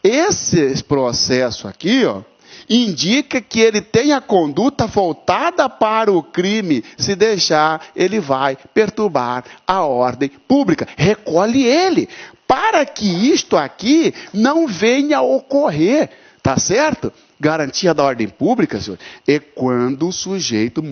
esse processo aqui, indica que ele tem a conduta voltada para o crime. Se deixar, ele vai perturbar a ordem pública. Recolhe ele, para que isto aqui não venha a ocorrer, tá certo? Garantia da ordem pública, senhor, é quando o sujeito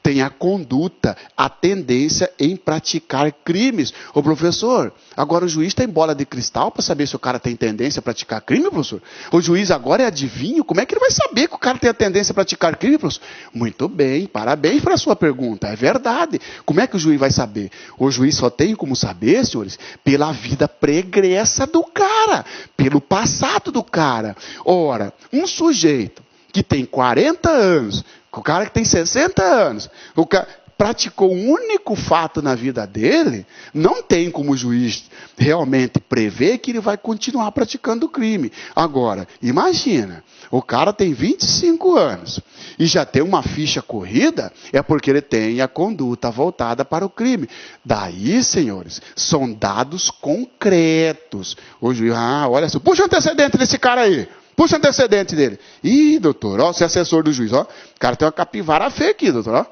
tem a conduta, a tendência em praticar crimes. Professor, agora o juiz tem bola de cristal para saber se o cara tem tendência a praticar crime, professor? O juiz agora é adivinho? Como é que ele vai saber que o cara tem a tendência a praticar crime, professor? Muito bem, parabéns para a sua pergunta, é verdade. Como é que o juiz vai saber? O juiz só tem como saber, senhores, pela vida pregressa do cara, pelo passado do cara. Ora, um sujeito que tem 40 anos, o cara que tem 60 anos, o cara praticou um único fato na vida dele, não tem como o juiz realmente prever que ele vai continuar praticando o crime. Agora, imagina, o cara tem 25 anos e já tem uma ficha corrida, é porque ele tem a conduta voltada para o crime. Daí, senhores, são dados concretos. O juiz, olha só, puxa o antecedente desse cara aí. Puxa o antecedente dele. Ih, doutor, você é assessor do juiz, O cara tem uma capivara feia aqui, doutor,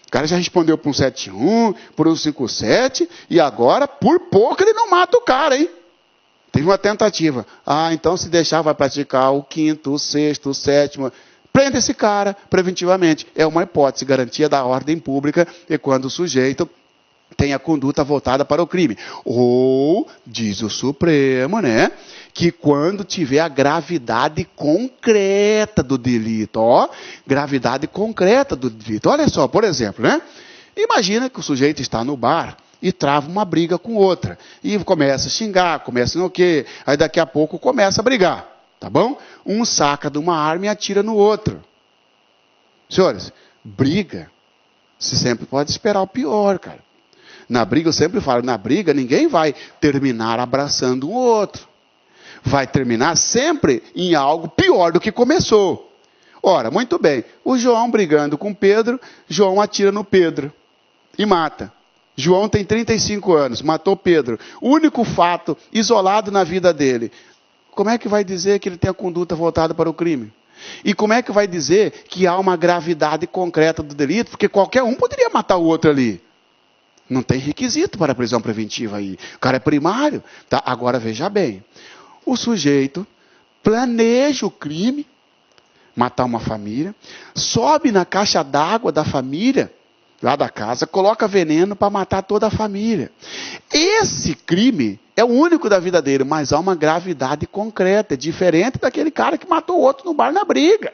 O cara já respondeu por 171, por 157, e agora, por pouco, ele não mata o cara, hein? Teve uma tentativa. Então se deixar, vai praticar o 5º, o 6º, o 7º. Prenda esse cara preventivamente. É uma hipótese, garantia da ordem pública, e quando o sujeito tem a conduta voltada para o crime. Ou, diz o Supremo, que quando tiver a gravidade concreta do delito, gravidade concreta do delito. Olha só, por exemplo, imagina que o sujeito está no bar e trava uma briga com outra, e começa a xingar, começa não o quê, aí daqui a pouco começa a brigar, tá bom? Um saca de uma arma e atira no outro. Senhores, briga, você sempre pode esperar o pior, cara. Na briga, eu sempre falo, na briga ninguém vai terminar abraçando um outro. Vai terminar sempre em algo pior do que começou. Ora, muito bem, o João brigando com Pedro, João atira no Pedro e mata. João tem 35 anos, matou Pedro. O único fato isolado na vida dele. Como é que vai dizer que ele tem a conduta voltada para o crime? E como é que vai dizer que há uma gravidade concreta do delito? Porque qualquer um poderia matar o outro ali. Não tem requisito para a prisão preventiva aí. O cara é primário. Tá? Agora veja bem. O sujeito planeja o crime, matar uma família, sobe na caixa d'água da família, lá da casa, coloca veneno para matar toda a família. Esse crime é o único da vida dele, mas há uma gravidade concreta, diferente daquele cara que matou o outro no bar na briga.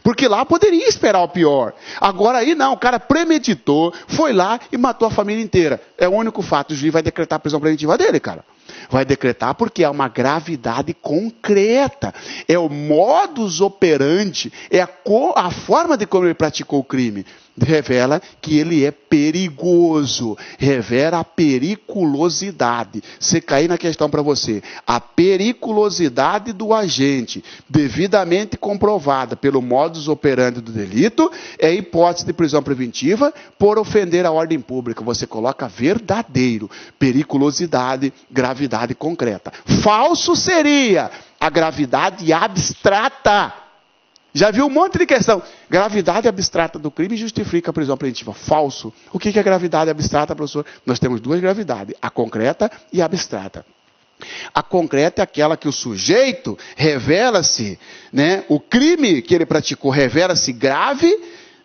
Porque lá poderia esperar o pior. Agora aí não, o cara premeditou, foi lá e matou a família inteira. É o único fato, o juiz vai decretar a prisão preventiva dele, cara. Vai decretar porque é uma gravidade concreta. É o modus operandi, é a forma de como ele praticou o crime. Revela que ele é perigoso, revela a periculosidade. Se cair na questão para você, a periculosidade do agente, devidamente comprovada pelo modus operandi do delito, é hipótese de prisão preventiva por ofender a ordem pública. Você coloca verdadeiro, periculosidade, gravidade concreta. Falso seria a gravidade abstrata. Já viu um monte de questão. Gravidade abstrata do crime justifica a prisão preventiva. Falso. O que é gravidade abstrata, professor? Nós temos duas gravidades, a concreta e a abstrata. A concreta é aquela que o sujeito revela-se, né, o crime que ele praticou revela-se grave,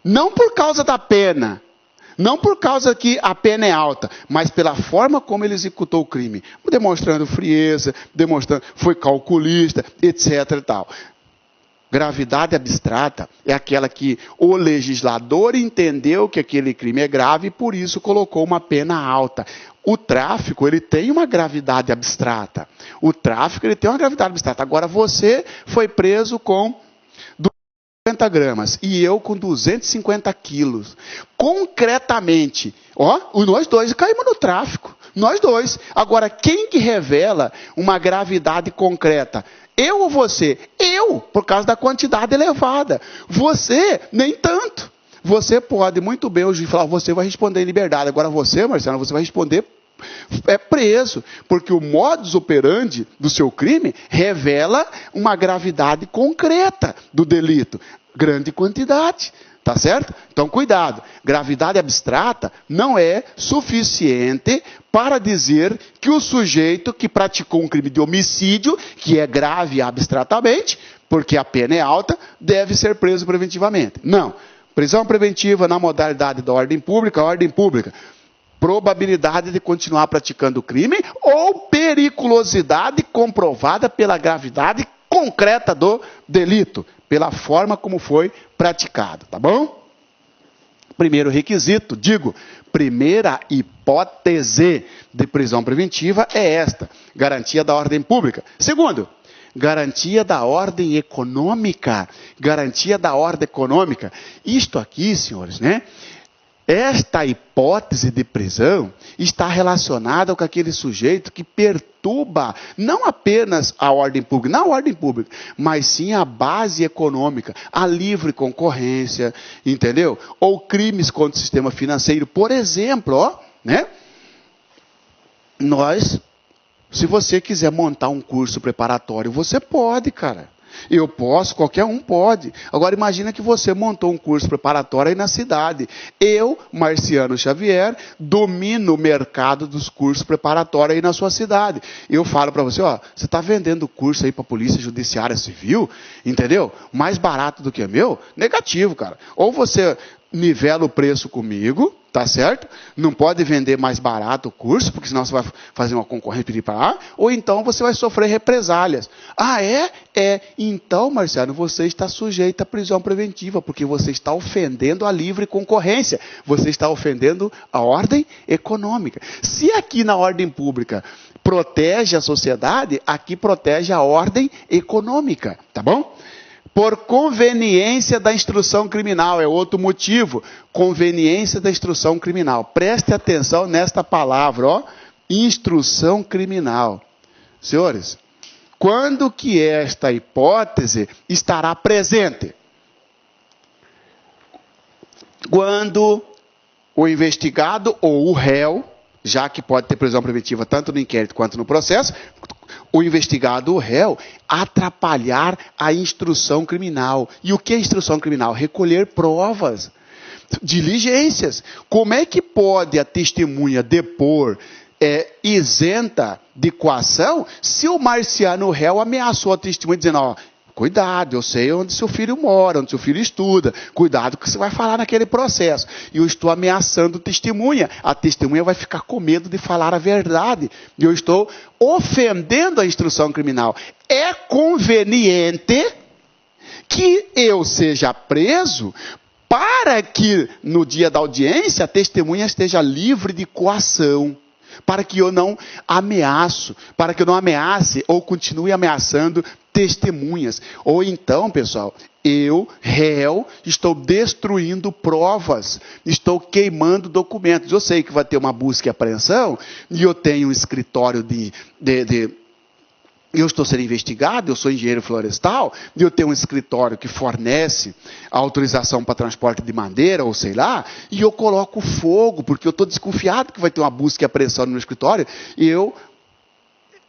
não por causa da pena, não por causa que a pena é alta, mas pela forma como ele executou o crime. Demonstrando frieza, demonstrando, foi calculista, etc. e tal. Gravidade abstrata é aquela que o legislador entendeu que aquele crime é grave e por isso colocou uma pena alta. O tráfico, ele tem uma gravidade abstrata. O tráfico, ele tem uma gravidade abstrata. Agora, você foi preso com 250 gramas e eu com 250 quilos. Concretamente, nós dois caímos no tráfico. Nós dois. Agora, quem que revela uma gravidade concreta? Eu ou você? Eu, por causa da quantidade elevada. Você, nem tanto. Você pode muito bem, o juiz falar, você vai responder em liberdade. Agora você, Marcelo, você vai responder preso. Porque o modus operandi do seu crime revela uma gravidade concreta do delito. Grande quantidade. Tá certo? Então, cuidado. Gravidade abstrata não é suficiente para dizer que o sujeito que praticou um crime de homicídio, que é grave abstratamente, porque a pena é alta, deve ser preso preventivamente. Não. Prisão preventiva na modalidade da ordem pública, probabilidade de continuar praticando o crime ou periculosidade comprovada pela gravidade concreta do delito, pela forma como foi praticado, tá bom? Primeiro requisito, primeira hipótese de prisão preventiva é esta, garantia da ordem pública. Segundo, garantia da ordem econômica, Isto aqui, senhores, né? Esta hipótese de prisão está relacionada com aquele sujeito que perturba não apenas a ordem pública, mas sim a base econômica, a livre concorrência, entendeu? Ou crimes contra o sistema financeiro, por exemplo, né? Se você quiser montar um curso preparatório, você pode, cara. Eu posso, qualquer um pode. Agora imagina que você montou um curso preparatório aí na cidade. Eu, Marciano Xavier, domino o mercado dos cursos preparatórios aí na sua cidade. Eu falo para você, você está vendendo curso aí para a Polícia Judiciária Civil, entendeu? Mais barato do que o meu? Negativo, cara. Ou você nivela o preço comigo, tá certo? Não pode vender mais barato o curso, porque senão você vai fazer uma concorrência pedir para lá, ou então você vai sofrer represálias. Então, Marciano, você está sujeito à prisão preventiva, porque você está ofendendo a livre concorrência, você está ofendendo a ordem econômica. Se aqui na ordem pública protege a sociedade, aqui protege a ordem econômica, tá bom? Por conveniência da instrução criminal, é outro motivo. Conveniência da instrução criminal. Preste atenção nesta palavra, instrução criminal. Senhores, quando que esta hipótese estará presente? Quando o investigado ou o réu, já que pode ter prisão preventiva tanto no inquérito quanto no processo, o investigado, o réu, atrapalhar a instrução criminal. E o que é instrução criminal? Recolher provas, diligências. Como é que pode a testemunha depor isenta de coação se o Marciano, o réu, ameaçou a testemunha dizendo, Cuidado, eu sei onde seu filho mora, onde seu filho estuda. Cuidado com o que você vai falar naquele processo. E eu estou ameaçando testemunha. A testemunha vai ficar com medo de falar a verdade. E eu estou ofendendo a instrução criminal. É conveniente que eu seja preso para que no dia da audiência a testemunha esteja livre de coação. Para que eu não ameaço, para que eu não ameace ou continue ameaçando testemunhas. Ou então, pessoal, eu, réu, estou destruindo provas, estou queimando documentos. Eu sei que vai ter uma busca e apreensão, e eu tenho um escritório eu estou sendo investigado, eu sou engenheiro florestal, e eu tenho um escritório que fornece a autorização para transporte de madeira, ou sei lá, e eu coloco fogo, porque eu estou desconfiado que vai ter uma busca e apreensão no meu escritório, e eu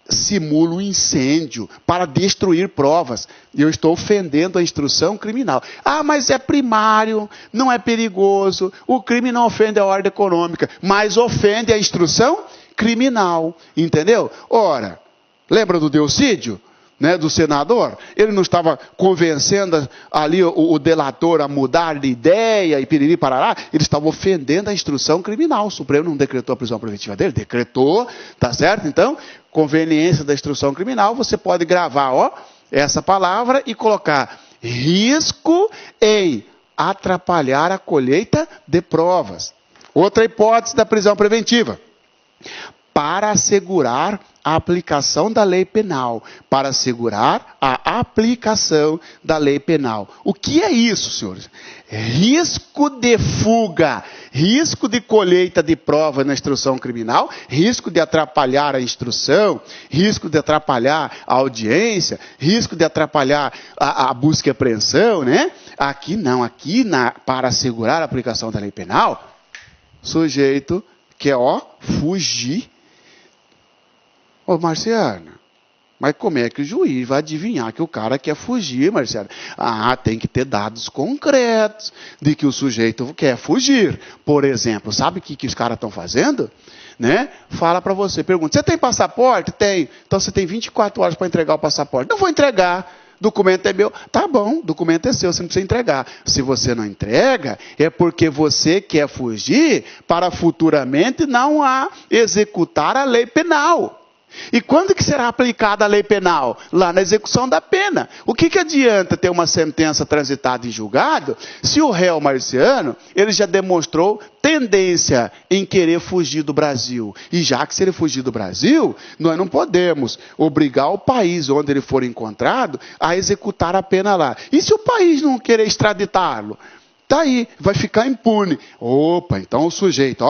simulo um incêndio para destruir provas. E eu estou ofendendo a instrução criminal. Ah, mas é primário, não é perigoso, o crime não ofende a ordem econômica, mas ofende a instrução criminal, entendeu? Ora, lembra do Delcídio, né, do senador? Ele não estava convencendo ali o delator a mudar de ideia e piriri parará? Ele estava ofendendo a instrução criminal. O Supremo não decretou a prisão preventiva dele? Decretou, tá certo? Então, conveniência da instrução criminal, você pode gravar essa palavra e colocar risco em atrapalhar a colheita de provas. Outra hipótese da prisão preventiva. Para assegurar a aplicação da lei penal. Para assegurar a aplicação da lei penal. O que é isso, senhores? Risco de fuga, risco de colheita de prova na instrução criminal, risco de atrapalhar a instrução, risco de atrapalhar a audiência, risco de atrapalhar a busca e apreensão, né? Aqui não, para assegurar a aplicação da lei penal, sujeito quer, fugir. Ô, Marciano, mas como é que o juiz vai adivinhar que o cara quer fugir, Marciano? Ah, tem que ter dados concretos de que o sujeito quer fugir. Por exemplo, sabe o que os caras estão fazendo? Né? Fala para você, pergunta, você tem passaporte? Tem. Então você tem 24 horas para entregar o passaporte. Não vou entregar. Documento é meu. Tá bom, documento é seu, você não precisa entregar. Se você não entrega, é porque você quer fugir para futuramente não executar a lei penal. E quando que será aplicada a lei penal? Lá na execução da pena. O que adianta ter uma sentença transitada em julgado se o réu Marciano, ele já demonstrou tendência em querer fugir do Brasil? E já que se ele fugir do Brasil, nós não podemos obrigar o país onde ele for encontrado a executar a pena lá. E se o país não querer extraditá-lo? Tá aí, vai ficar impune. Opa, então o sujeito,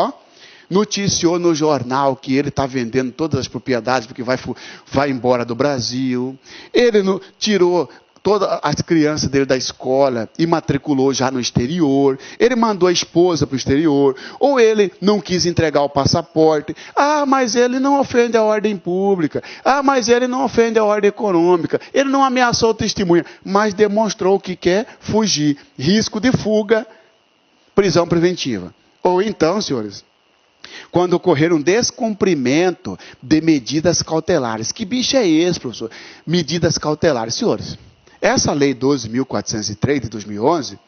noticiou no jornal que ele está vendendo todas as propriedades porque vai embora do Brasil. Ele tirou todas as crianças dele da escola e matriculou já no exterior. Ele mandou a esposa para o exterior. Ou ele não quis entregar o passaporte. Ah, mas ele não ofende a ordem pública. Ah, mas ele não ofende a ordem econômica. Ele não ameaçou testemunha, mas demonstrou que quer fugir. Risco de fuga, prisão preventiva. Ou então, senhores, quando ocorrer um descumprimento de medidas cautelares. Que bicho é esse, professor? Medidas cautelares. Senhores, essa lei 12.403 de 2011,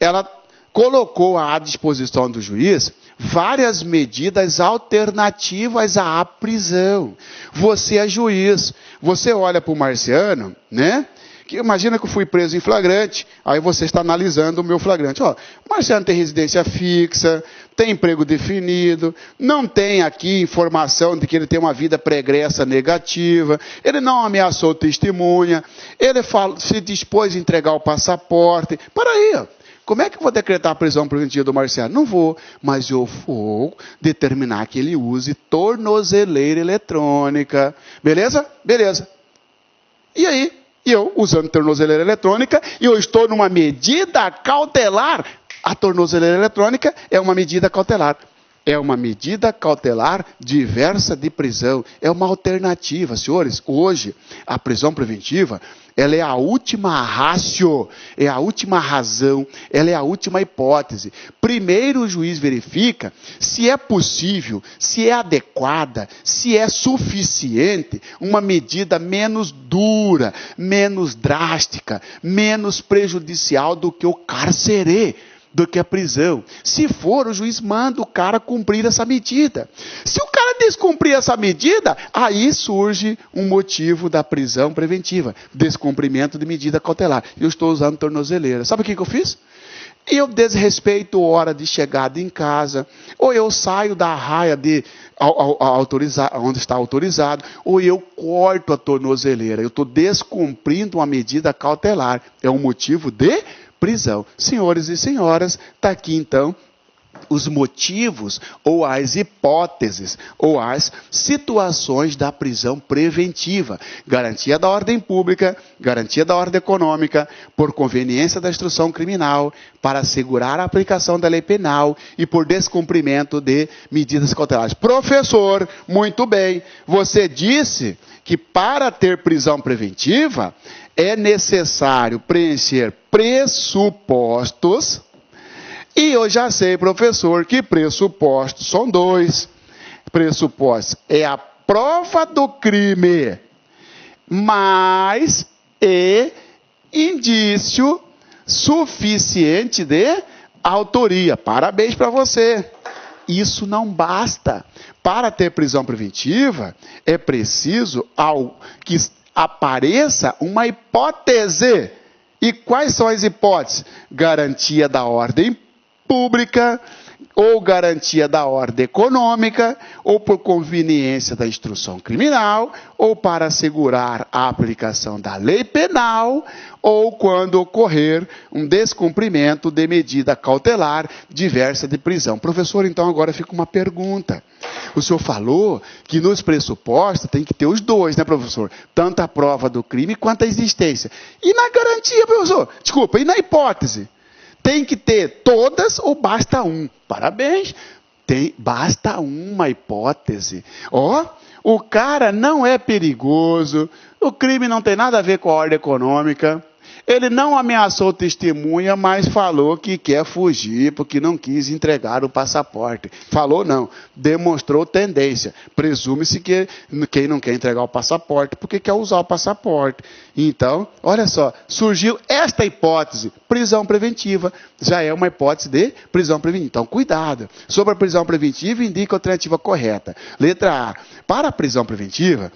ela colocou à disposição do juiz várias medidas alternativas à prisão. Você é juiz, você olha para o Marciano, né? Imagina que eu fui preso em flagrante, aí você está analisando o meu flagrante. O Marciano tem residência fixa, tem emprego definido, não tem aqui informação de que ele tem uma vida pregressa negativa, ele não ameaçou testemunha, ele se dispôs a entregar o passaporte. Para aí, como é que eu vou decretar a prisão preventiva do Marciano? Não vou, mas eu vou determinar que ele use tornozeleira eletrônica. Beleza? Beleza. E aí? E eu, usando tornozeleira eletrônica, eu estou numa medida cautelar. A tornozeleira eletrônica é uma medida cautelar. É uma medida cautelar diversa de prisão. É uma alternativa, senhores. Hoje, a prisão preventiva, ela é a última ratio, é a última razão, ela é a última hipótese. Primeiro o juiz verifica se é possível, se é adequada, se é suficiente uma medida menos dura, menos drástica, menos prejudicial do que o carcerê, do que a prisão. Se for, o juiz manda o cara cumprir essa medida. Se o cara descumprir essa medida, aí surge um motivo da prisão preventiva, descumprimento de medida cautelar. Eu estou usando tornozeleira. Sabe o que eu fiz? Eu desrespeito a hora de chegada em casa, ou eu saio da raia onde está autorizado, ou eu corto a tornozeleira. Eu estou descumprindo uma medida cautelar. É um motivo de prisão. Senhores e senhoras, está aqui então os motivos ou as hipóteses ou as situações da prisão preventiva. Garantia da ordem pública, garantia da ordem econômica, por conveniência da instrução criminal, para assegurar a aplicação da lei penal e por descumprimento de medidas cautelares. Professor, muito bem, você disse que para ter prisão preventiva é necessário preencher pressupostos. E eu já sei, professor, que pressupostos são dois. Pressupostos é a prova do crime, mais indício suficiente de autoria. Parabéns para você. Isso não basta. Para ter prisão preventiva, é preciso que apareça uma hipótese. E quais são as hipóteses? Garantia da ordem pública, ou garantia da ordem econômica, ou por conveniência da instrução criminal, ou para assegurar a aplicação da lei penal, ou quando ocorrer um descumprimento de medida cautelar diversa de prisão. Professor, então agora fica uma pergunta. O senhor falou que nos pressupostos tem que ter os dois, né, professor? Tanto a prova do crime quanto a existência. E na garantia, professor? Desculpa, e na hipótese? Tem que ter todas ou basta um? Parabéns. Basta uma hipótese. O cara não é perigoso, o crime não tem nada a ver com a ordem econômica, ele não ameaçou testemunha, mas falou que quer fugir porque não quis entregar o passaporte. Falou não, demonstrou tendência. Presume-se que quem não quer entregar o passaporte porque quer usar o passaporte. Então, olha só, surgiu esta hipótese, prisão preventiva. Já é uma hipótese de prisão preventiva. Então, cuidado. Sobre a prisão preventiva, indica a alternativa correta. Letra A. Para a prisão preventiva,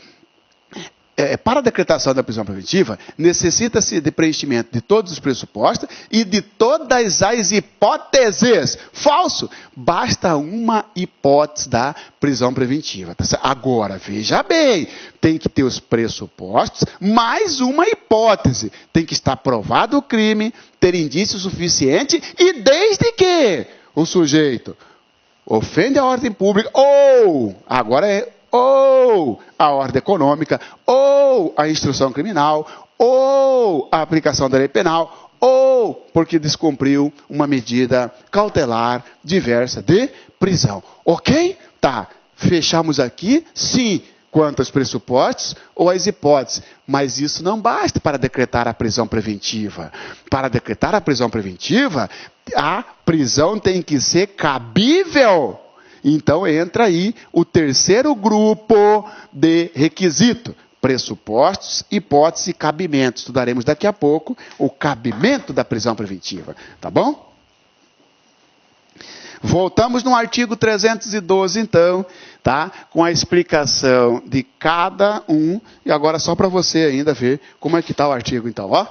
para a decretação da prisão preventiva, necessita-se de preenchimento de todos os pressupostos e de todas as hipóteses. Falso! Basta uma hipótese da prisão preventiva. Tá? Agora, veja bem, tem que ter os pressupostos mais uma hipótese. Tem que estar provado o crime, ter indício suficiente e desde que o sujeito ofende a ordem pública ou a ordem econômica, ou a instrução criminal, ou a aplicação da lei penal, ou porque descumpriu uma medida cautelar diversa de prisão. Ok? Tá. Fechamos aqui? Sim. Quanto aos pressupostos ou às hipóteses. Mas isso não basta para decretar a prisão preventiva. Para decretar a prisão preventiva, a prisão tem que ser cabível. Então entra aí o terceiro grupo de requisito. Pressupostos, hipóteses e cabimento. Estudaremos daqui a pouco o cabimento da prisão preventiva. Tá bom? Voltamos no artigo 312, então, tá? Com a explicação de cada um. E agora só para você ainda ver como é que está o artigo, então, ó.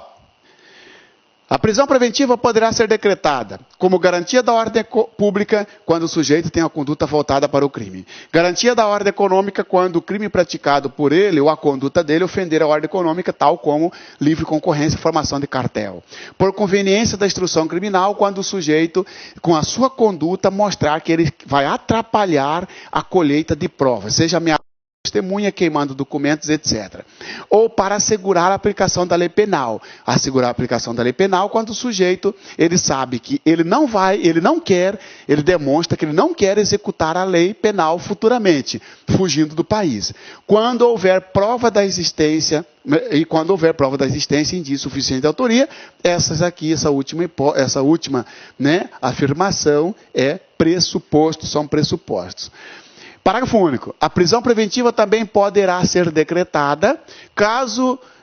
A prisão preventiva poderá ser decretada como garantia da ordem pública quando o sujeito tem a conduta voltada para o crime. Garantia da ordem econômica quando o crime praticado por ele ou a conduta dele ofender a ordem econômica, tal como livre concorrência e formação de cartel. Por conveniência da instrução criminal quando o sujeito, com a sua conduta, mostrar que ele vai atrapalhar a colheita de provas, seja ameaçado testemunha, queimando documentos, etc. Ou para assegurar a aplicação da lei penal. Assegurar a aplicação da lei penal quando o sujeito, ele sabe que ele não quer, ele demonstra que ele não quer executar a lei penal futuramente, fugindo do país. Quando houver prova da existência, indício suficiente de autoria, essa última afirmação é pressuposto, são pressupostos. Parágrafo único. A prisão preventiva também poderá ser decretada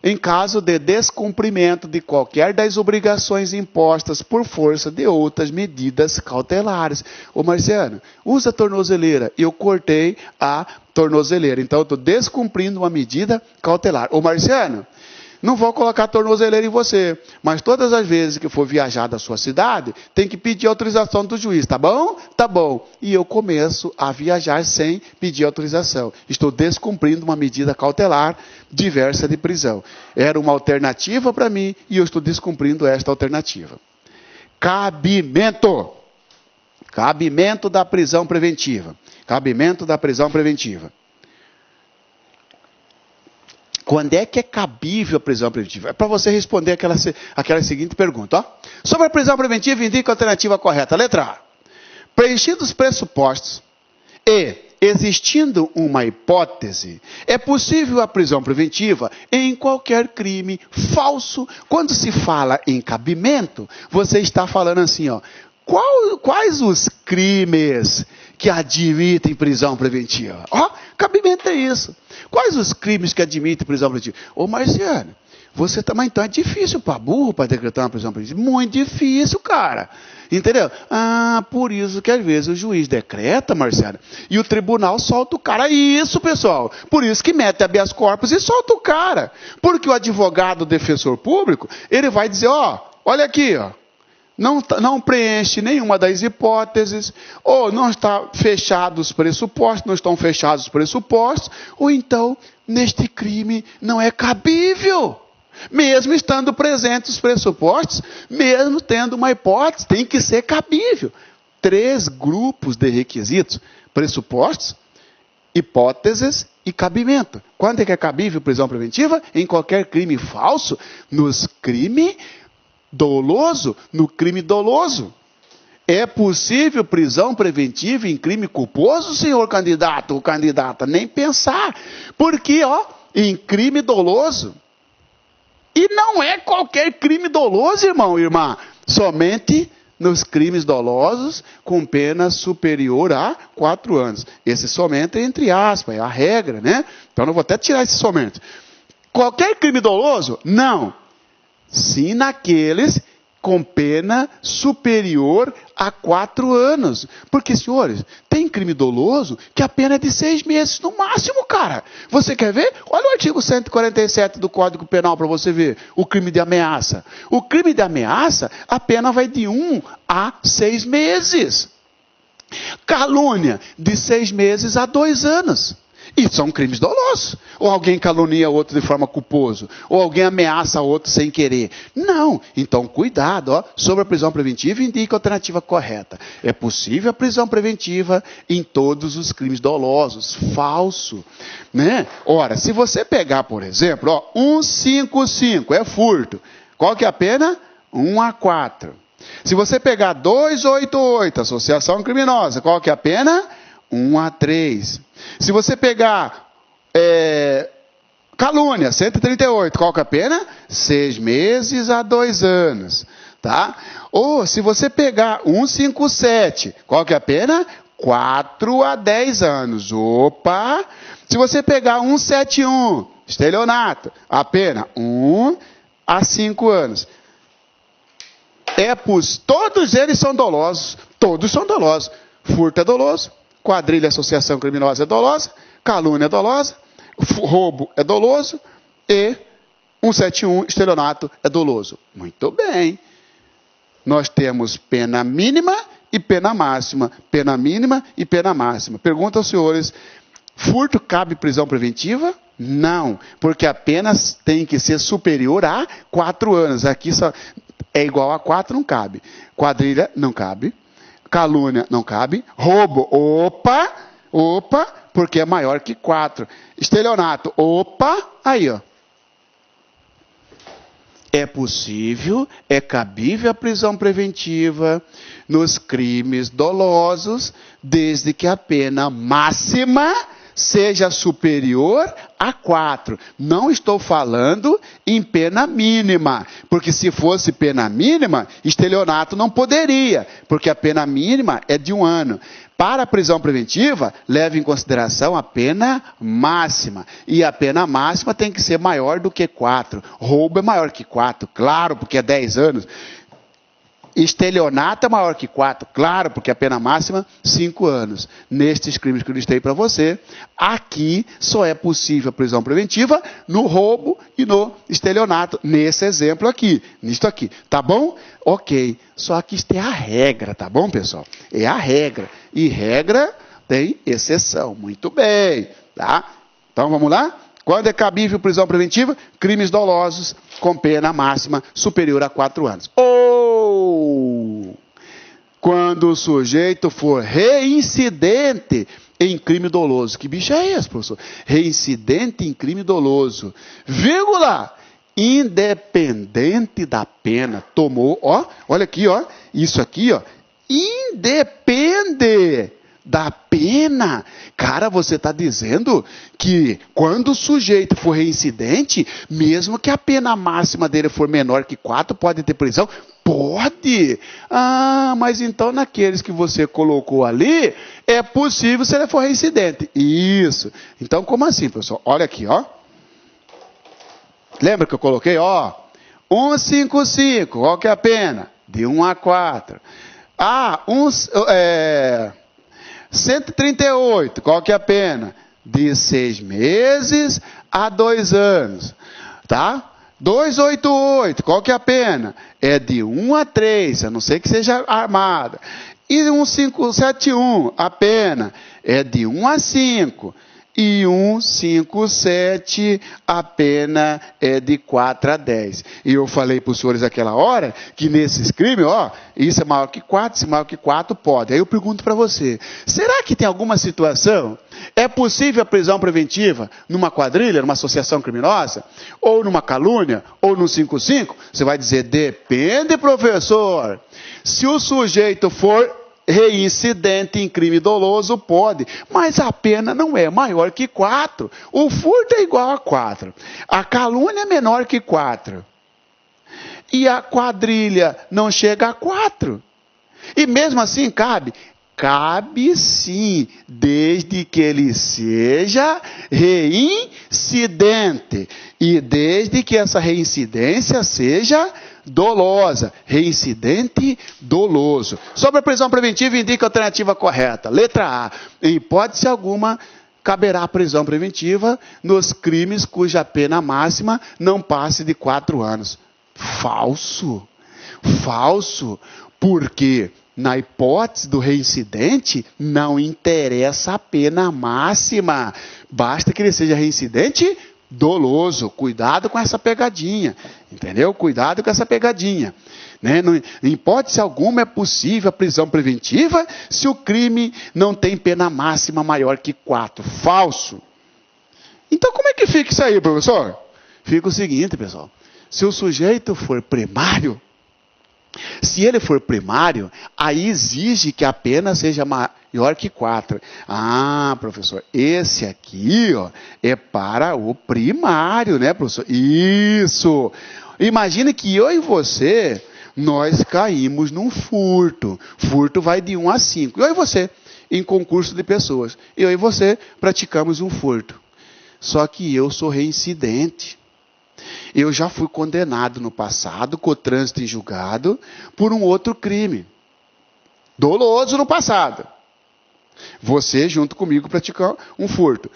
em caso de descumprimento de qualquer das obrigações impostas por força de outras medidas cautelares. Ô Marciano, usa a tornozeleira. Eu cortei a tornozeleira. Então, eu estou descumprindo uma medida cautelar. Ô Marciano, não vou colocar tornozeleira em você, mas todas as vezes que for viajar da sua cidade, tem que pedir autorização do juiz, tá bom? Tá bom. E eu começo a viajar sem pedir autorização. Estou descumprindo uma medida cautelar diversa de prisão. Era uma alternativa para mim e eu estou descumprindo esta alternativa. Cabimento. Cabimento da prisão preventiva. Cabimento da prisão preventiva. Quando é que é cabível a prisão preventiva? É para você responder aquela seguinte pergunta. Ó. Sobre a prisão preventiva, indica a alternativa correta. Letra A. Preenchidos os pressupostos e existindo uma hipótese, é possível a prisão preventiva em qualquer crime falso. Quando se fala em cabimento, você está falando assim, ó. Quais os crimes que admitem prisão preventiva? Ó, cabimento é isso. Quais os crimes que admitem prisão preventiva? Ô Marciano, você também então é difícil para burro para decretar uma prisão preventiva. Muito difícil, cara. Entendeu? Ah, por isso que às vezes o juiz decreta, Marciano, e o tribunal solta o cara. Isso, pessoal. Por isso que mete habeas corpus e solta o cara. Porque o advogado, o defensor público, ele vai dizer, ó, olha aqui, ó. Não preenche nenhuma das hipóteses, ou não está fechado os pressupostos, não estão fechados os pressupostos, ou então, neste crime, não é cabível. Mesmo estando presentes os pressupostos, mesmo tendo uma hipótese, tem que ser cabível. 3 grupos de requisitos: pressupostos, hipóteses e cabimento. Quando é que é cabível prisão preventiva? Em qualquer crime falso, nos crimes doloso, no crime doloso. É possível prisão preventiva em crime culposo, senhor candidato ou candidata? Nem pensar. Porque, ó, em crime doloso. E não é qualquer crime doloso, irmão, irmã. Somente nos crimes dolosos com pena superior a 4 anos. Esse somente é entre aspas, é a regra, né? Então eu vou até tirar esse somente. Qualquer crime doloso? Não. Sim, naqueles com pena superior a 4 anos. Porque, senhores, tem crime doloso que a pena é de 6 meses no máximo, cara. Você quer ver? Olha o artigo 147 do Código Penal para você ver. O crime de ameaça. O crime de ameaça, a pena vai de 1 a 6 meses. Calúnia, de 6 meses a 2 anos. E são crimes dolosos. Ou alguém calunia outro de forma culposa. Ou alguém ameaça outro sem querer. Não. Então, cuidado. Ó. Sobre a prisão preventiva, indica a alternativa correta. É possível a prisão preventiva em todos os crimes dolosos. Falso. Né? Ora, se você pegar, por exemplo, ó, 155 é furto. Qual que é a pena? 1 a 4. Se você pegar 288, associação criminosa, qual que é a pena? 1 a 3. Se você pegar calúnia, 138, qual que é a pena? 6 meses a 2 anos. Tá? Ou se você pegar 157, qual que é a pena? 4 a 10 anos. Opa! Se você pegar 171, estelionato, a pena 1 a 5 anos. Todos eles são dolosos. Todos são dolosos. Furto é doloso. Quadrilha, associação criminosa é dolosa, calúnia é dolosa, roubo é doloso e 171, estelionato, é doloso. Muito bem. Nós temos pena mínima e pena máxima. Pena mínima e pena máxima. Pergunta aos senhores, furto cabe prisão preventiva? Não, porque a pena tem que ser superior a 4 anos. Aqui só é igual a 4, não cabe. Quadrilha, não cabe. Calúnia, não cabe. Roubo, opa, porque é maior que 4. Estelionato, opa, aí ó. É possível, é cabível a prisão preventiva nos crimes dolosos, desde que a pena máxima seja superior a 4. Não estou falando em pena mínima, porque se fosse pena mínima, estelionato não poderia, porque a pena mínima é de 1 ano. Para a prisão preventiva, leve em consideração a pena máxima. E a pena máxima tem que ser maior do que 4. Roubo é maior que 4, claro, porque é 10 anos. Estelionato é maior que 4, claro, porque a pena máxima, 5 anos. Nestes crimes que eu listei para você, aqui só é possível a prisão preventiva no roubo e no estelionato. Nesse exemplo aqui, nisto aqui. Tá bom? Ok. Só que isto é a regra, tá bom, pessoal? É a regra. E regra tem exceção. Muito bem, tá? Então vamos lá? Quando é cabível prisão preventiva? Crimes dolosos com pena máxima superior a 4 anos. Ou quando o sujeito for reincidente em crime doloso. Que bicho é esse, professor? Reincidente em crime doloso. Vírgula. Independente da pena. Tomou, ó, olha aqui, ó. Isso aqui, ó. Independe da pena. Cara, você está dizendo que quando o sujeito for reincidente, mesmo que a pena máxima dele for menor que 4, pode ter prisão? Pode. Ah, mas então naqueles que você colocou ali, é possível se ele for reincidente. Isso. Então como assim, professor? Olha aqui, ó. Lembra que eu coloquei, ó, 155, qual que é a pena? De 1 a 4. Ah, 138, qual que é a pena? De 6 meses a 2 anos, tá? 288, qual que é a pena? É de 1 a 3, a não ser que seja armada. E 1571, a pena é de 1 a 5. E 157, a pena é de 4 a 10. E eu falei para os senhores aquela hora, que nesses crimes, ó, isso é maior que 4, se maior que 4, pode. Aí eu pergunto para você, será que tem alguma situação, é possível a prisão preventiva numa quadrilha, numa associação criminosa, ou numa calúnia, ou no 55? Você vai dizer, depende, professor. Se o sujeito for reincidente em crime doloso, pode, mas a pena não é maior que 4. O furto é igual a 4. A calúnia é menor que 4. E a quadrilha não chega a 4. E mesmo assim cabe? Cabe sim, desde que ele seja reincidente. E desde que essa reincidência seja dolosa, reincidente doloso. Sobre a prisão preventiva, indica a alternativa correta. Letra A. Em hipótese alguma, caberá a prisão preventiva nos crimes cuja pena máxima não passe de 4 anos. Falso. Falso. Porque na hipótese do reincidente, não interessa a pena máxima. Basta que ele seja reincidente doloso. Cuidado com essa pegadinha. Entendeu? Cuidado com essa pegadinha. Né? Em hipótese alguma é possível a prisão preventiva se o crime não tem pena máxima maior que 4. Falso. Então como é que fica isso aí, professor? Fica o seguinte, pessoal. Se o sujeito for primário, se ele for primário, aí exige que a pena seja maior que 4. Ah, professor, esse aqui, ó, é para o primário, né, professor? Isso. Imagine que eu e você, nós caímos num furto. Furto vai de 1 a 5. Eu e você, em concurso de pessoas. Eu e você praticamos um furto. Só que eu sou reincidente. Eu já fui condenado no passado, com o trânsito em julgado, por um outro crime. Doloso no passado. Você, junto comigo, praticou um furto.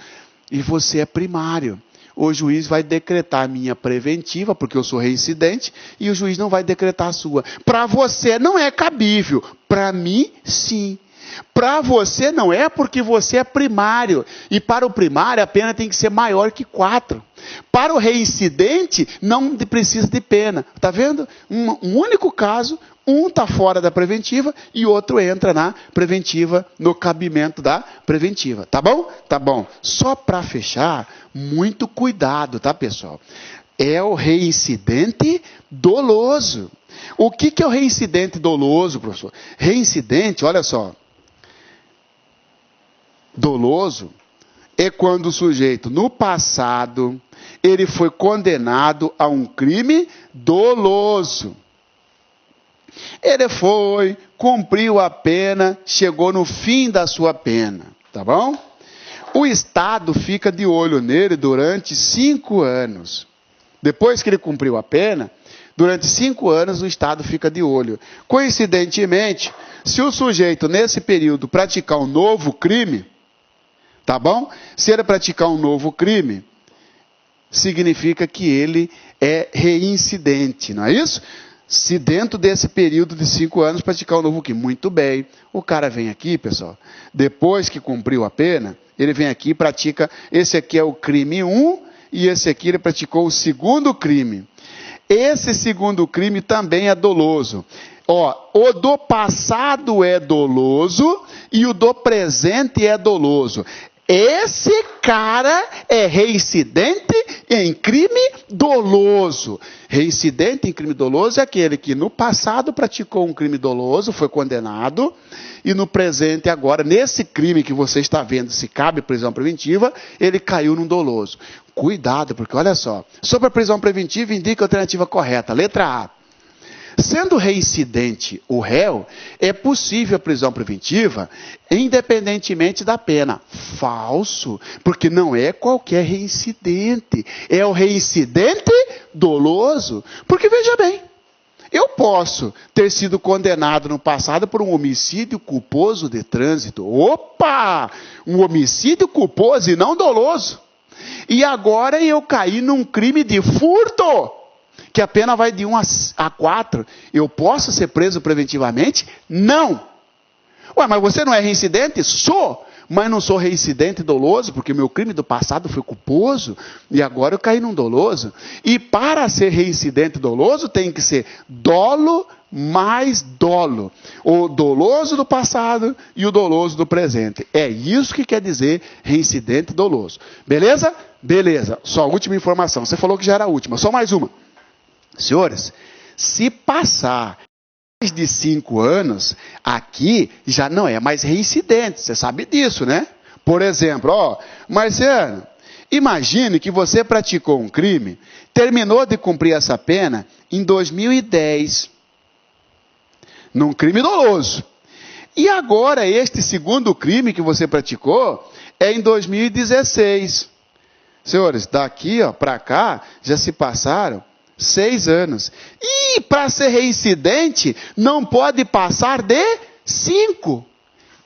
E você é primário. O juiz vai decretar a minha preventiva, porque eu sou reincidente, e o juiz não vai decretar a sua. Para você não é cabível. Para mim, sim. Para você não é, porque você é primário. E para o primário a pena tem que ser maior que 4. Para o reincidente não precisa de pena. Está vendo? Um único caso, Um está fora da preventiva e outro entra na preventiva, no cabimento da preventiva. Tá bom? Tá bom. Só para fechar, muito cuidado, tá, pessoal? É o reincidente doloso. O que é o reincidente doloso, professor? Reincidente, olha só. Doloso é quando o sujeito, no passado, ele foi condenado a um crime doloso. Ele foi, cumpriu a pena, chegou no fim da sua pena, tá bom? O Estado fica de olho nele durante 5 anos. Depois que ele cumpriu a pena, durante 5 anos o Estado fica de olho. Coincidentemente, se o sujeito nesse período praticar um novo crime, tá bom? Se ele praticar um novo crime, significa que ele é reincidente, não é isso? Se dentro desse período de 5 anos praticar um novo crime. Muito bem. O cara vem aqui, pessoal, depois que cumpriu a pena, ele vem aqui e pratica, esse aqui é o crime 1, e esse aqui ele praticou o segundo crime. Esse segundo crime também é doloso. Ó, o do passado é doloso e o do presente é doloso. Esse cara é reincidente em crime doloso. Reincidente em crime doloso é aquele que no passado praticou um crime doloso, foi condenado, e no presente agora, nesse crime que você está vendo, se cabe prisão preventiva, ele caiu num doloso. Cuidado, porque olha só, sobre a prisão preventiva indica a alternativa correta, letra A. Sendo reincidente o réu, é possível a prisão preventiva independentemente da pena. Falso, porque não é qualquer reincidente, é o reincidente doloso. Porque veja bem, eu posso ter sido condenado no passado por um homicídio culposo de trânsito. Opa! Um homicídio culposo e não doloso. E agora eu caí num crime de furto, que a pena vai de 1 a 4. Eu posso ser preso preventivamente? Não. Ué, mas você não é reincidente? Sou. Mas não sou reincidente doloso, porque meu crime do passado foi culposo, e agora eu caí num doloso. E para ser reincidente doloso, tem que ser dolo mais dolo. O doloso do passado e o doloso do presente. É isso que quer dizer reincidente doloso. Beleza? Beleza. Só a última informação. Você falou que já era a última. Só mais uma. Senhores, se passar mais de 5 anos, aqui já não é mais reincidente. Você sabe disso, né? Por exemplo, Marciano, imagine que você praticou um crime, terminou de cumprir essa pena em 2010, num crime doloso. E agora este segundo crime que você praticou é em 2016. Senhores, daqui para cá já se passaram 6 anos. E para ser reincidente, não pode passar de 5.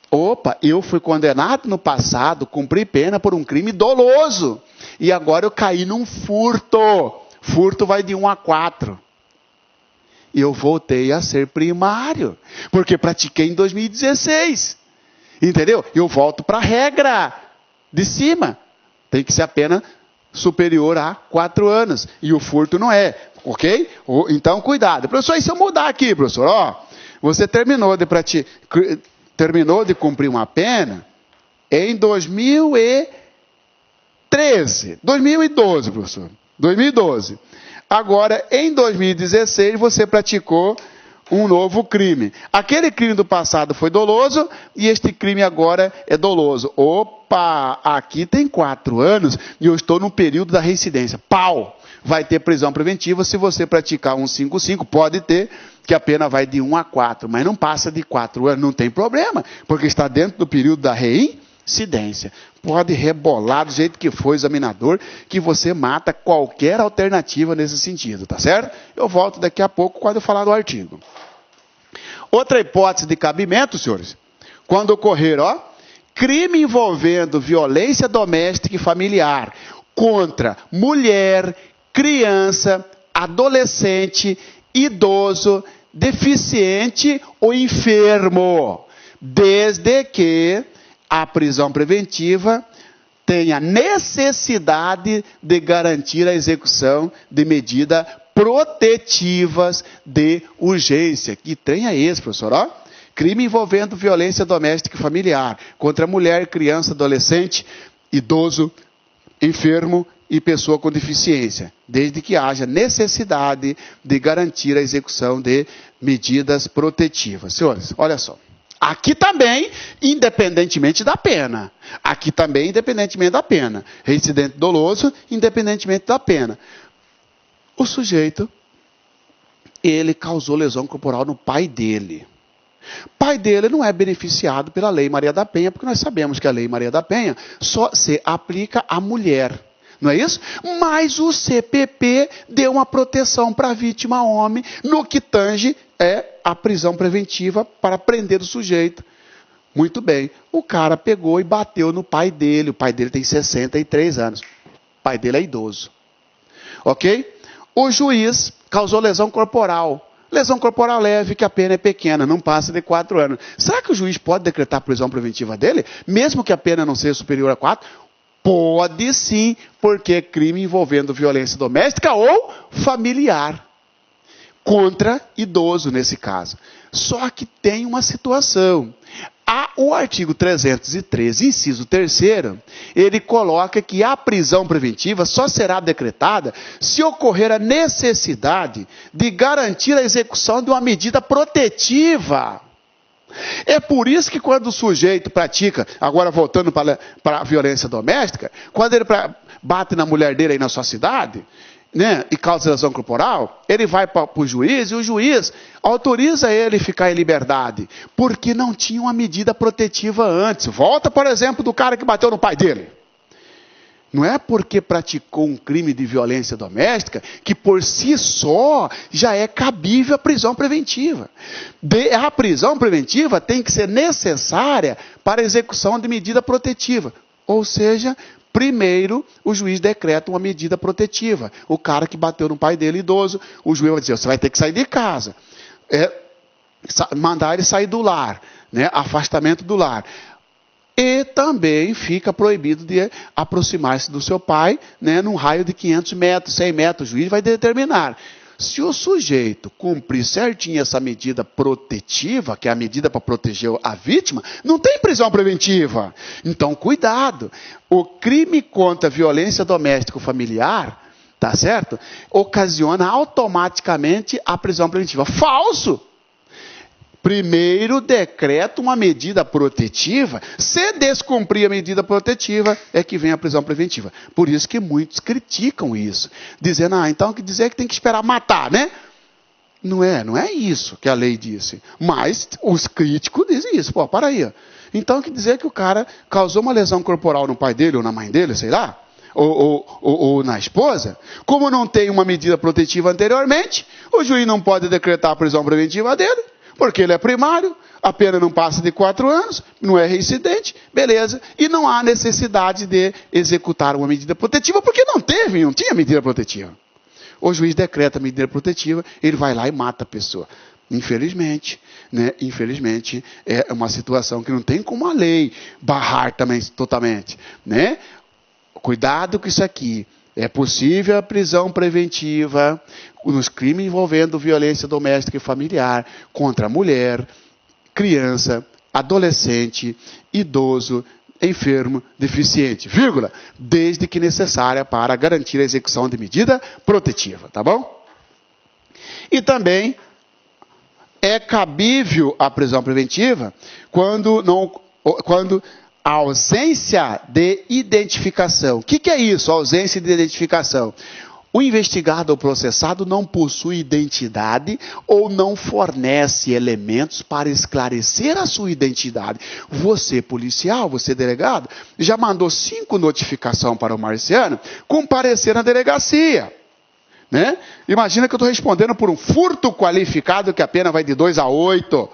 Opa, eu fui condenado no passado, cumpri pena por um crime doloso. E agora eu caí num furto. Furto vai de 1 a 4. E eu voltei a ser primário, porque pratiquei em 2016. Entendeu? Eu volto para a regra de cima. Tem que ser a pena superior a 4 anos. E o furto não é. Ok? Então, cuidado. Professor, e se eu mudar aqui, professor? Você terminou de cumprir uma pena em 2013. 2012, professor. 2012. Agora, em 2016, você praticou um novo crime. Aquele crime do passado foi doloso e este crime agora é doloso. Opa, aqui tem 4 anos e eu estou no período da reincidência. Pau! Vai ter prisão preventiva se você praticar 155, pode ter, que a pena vai de 1 a 4, mas não passa de 4 anos, não tem problema, porque está dentro do período da reincidência. Pode rebolar do jeito que for o examinador, que você mata qualquer alternativa nesse sentido, tá certo? Eu volto daqui a pouco quando eu falar do artigo. Outra hipótese de cabimento, senhores, quando ocorrer, crime envolvendo violência doméstica e familiar contra mulher, criança, adolescente, idoso, deficiente ou enfermo, desde que a prisão preventiva tenha necessidade de garantir a execução de medida protetivas de urgência. Que trem é esse, professor? Ó, crime envolvendo violência doméstica e familiar contra mulher, criança, adolescente, idoso, enfermo e pessoa com deficiência, desde que haja necessidade de garantir a execução de medidas protetivas. Senhores, olha só. Aqui também, independentemente da pena. Aqui também, independentemente da pena. Reincidente doloso, independentemente da pena. O sujeito, ele causou lesão corporal no pai dele. Pai dele não é beneficiado pela Lei Maria da Penha, porque nós sabemos que a Lei Maria da Penha só se aplica à mulher. Não é isso? Mas o CPP deu uma proteção para a vítima homem no que tange a prisão preventiva para prender o sujeito. Muito bem. O cara pegou e bateu no pai dele. O pai dele tem 63 anos. O pai dele é idoso. Ok? O juiz causou lesão corporal. Lesão corporal leve, que a pena é pequena, não passa de 4 anos. Será que o juiz pode decretar a prisão preventiva dele, mesmo que a pena não seja superior a 4? Pode sim, porque é crime envolvendo violência doméstica ou familiar. Contra idoso, nesse caso. Só que tem uma situação. O artigo 313, inciso 3º, ele coloca que a prisão preventiva só será decretada se ocorrer a necessidade de garantir a execução de uma medida protetiva. É por isso que quando o sujeito pratica, agora voltando para a violência doméstica, quando ele bate na mulher dele aí na sua cidade, né, e causa lesão corporal, ele vai para o juiz e o juiz autoriza ele ficar em liberdade, porque não tinha uma medida protetiva antes. Volta, por exemplo, do cara que bateu no pai dele. Não é porque praticou um crime de violência doméstica que por si só já é cabível a prisão preventiva. A prisão preventiva tem que ser necessária para a execução de medida protetiva. Ou seja, primeiro o juiz decreta uma medida protetiva. O cara que bateu no pai dele idoso, o juiz vai dizer, você vai ter que sair de casa. Mandar ele sair do lar, né? Afastamento do lar. E também fica proibido de aproximar-se do seu pai, né, num raio de 500 metros, 100 metros. O juiz vai determinar. Se o sujeito cumprir certinho essa medida protetiva, que é a medida para proteger a vítima, não tem prisão preventiva. Então, cuidado. O crime contra a violência doméstica ou familiar, tá certo? Ocasiona automaticamente a prisão preventiva. Falso! Primeiro decreta uma medida protetiva, se descumprir a medida protetiva, é que vem a prisão preventiva. Por isso que muitos criticam isso, dizendo, então quer dizer que tem que esperar matar, né? Não é isso que a lei disse. Mas os críticos dizem isso. Pô, para aí. Então quer dizer que o cara causou uma lesão corporal no pai dele ou na mãe dele, sei lá, ou na esposa, como não tem uma medida protetiva anteriormente, o juiz não pode decretar a prisão preventiva dele, porque ele é primário, a pena não passa de 4 anos, não é reincidente, beleza, e não há necessidade de executar uma medida protetiva, porque não tinha medida protetiva. O juiz decreta a medida protetiva, ele vai lá e mata a pessoa. Infelizmente, né? Infelizmente, é uma situação que não tem como a lei barrar também totalmente, né? Cuidado com isso aqui. É possível a prisão preventiva nos crimes envolvendo violência doméstica e familiar contra mulher, criança, adolescente, idoso, enfermo, deficiente, vírgula, desde que necessária para garantir a execução de medida protetiva, tá bom? E também é cabível a prisão preventiva quando a ausência de identificação. O que é isso, a ausência de identificação? O investigado ou processado não possui identidade ou não fornece elementos para esclarecer a sua identidade. Você, policial, você, delegado, já mandou 5 notificações para o Marciano comparecer na delegacia. Né? Imagina que eu estou respondendo por um furto qualificado que a pena vai de 2 a 8.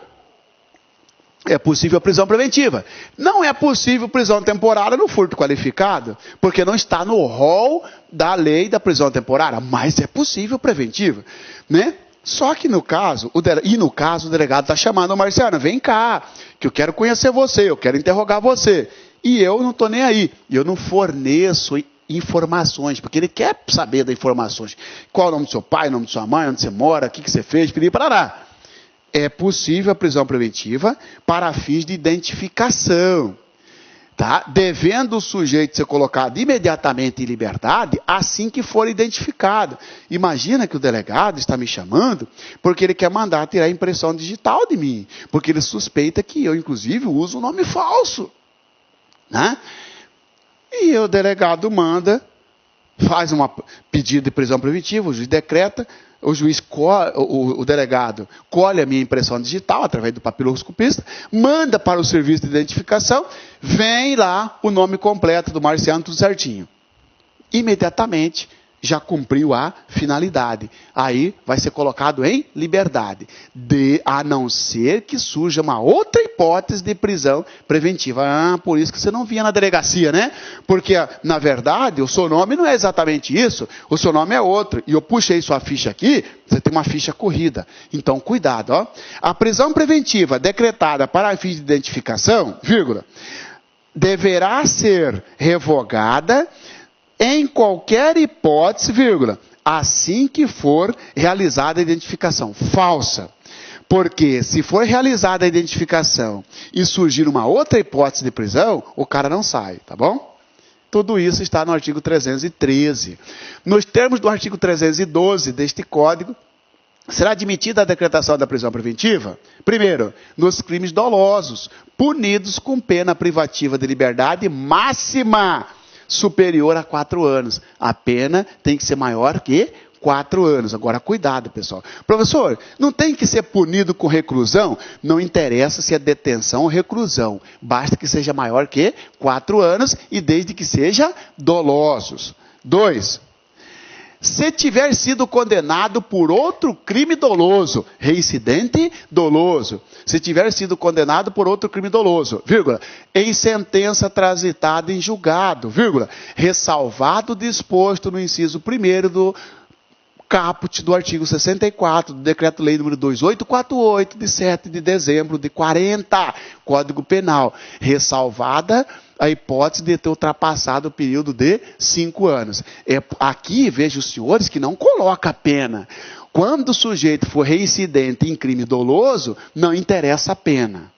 É possível prisão preventiva. Não é possível prisão temporária no furto qualificado, porque não está no rol da lei da prisão temporária, mas é possível preventiva, né? Só que no caso, o delegado está chamando o Marciano, vem cá, que eu quero conhecer você, eu quero interrogar você. E eu não estou nem aí, eu não forneço informações, porque ele quer saber das informações. Qual é o nome do seu pai, o nome de sua mãe, onde você mora, o que você fez, parará. É possível a prisão preventiva para fins de identificação. Tá? Devendo o sujeito ser colocado imediatamente em liberdade assim que for identificado. Imagina que o delegado está me chamando porque ele quer mandar tirar a impressão digital de mim, porque ele suspeita que eu, inclusive, uso um nome falso. Né? E o delegado manda, faz um pedido de prisão preventiva, o juiz decreta, o delegado colhe a minha impressão digital através do papiloscopista, manda para o serviço de identificação, vem lá o nome completo do marciano, tudo certinho. Imediatamente já cumpriu a finalidade. Aí vai ser colocado em liberdade, a não ser que surja uma outra hipótese de prisão preventiva. Por isso que você não vinha na delegacia, né? Porque, na verdade, o seu nome não é exatamente isso, o seu nome é outro. E eu puxei sua ficha aqui, você tem uma ficha corrida. Então, cuidado, ó. A prisão preventiva decretada para fins de identificação, deverá ser revogada em qualquer hipótese, assim que for realizada a identificação. Falsa. Porque se for realizada a identificação e surgir uma outra hipótese de prisão, o cara não sai, tá bom? Tudo isso está no artigo 313. Nos termos do artigo 312 deste Código, será admitida a decretação da prisão preventiva, primeiro, nos crimes dolosos, punidos com pena privativa de liberdade máxima superior a 4 anos. A pena tem que ser maior que 4 anos. Agora, cuidado, pessoal. Professor, não tem que ser punido com reclusão? Não interessa se é detenção ou reclusão. Basta que seja maior que 4 anos e desde que seja dolosos. 2. Se tiver sido condenado por outro crime doloso, reincidente doloso, se tiver sido condenado por outro crime doloso, em sentença transitada em julgado, ressalvado o disposto no inciso 1º do caput do artigo 64 do Decreto-Lei nº 2848, de 7 de dezembro de 40, Código Penal, ressalvada a hipótese de ter ultrapassado o período de 5 anos. Aqui, vejo os senhores que não coloca a pena. Quando o sujeito for reincidente em crime doloso, não interessa a pena.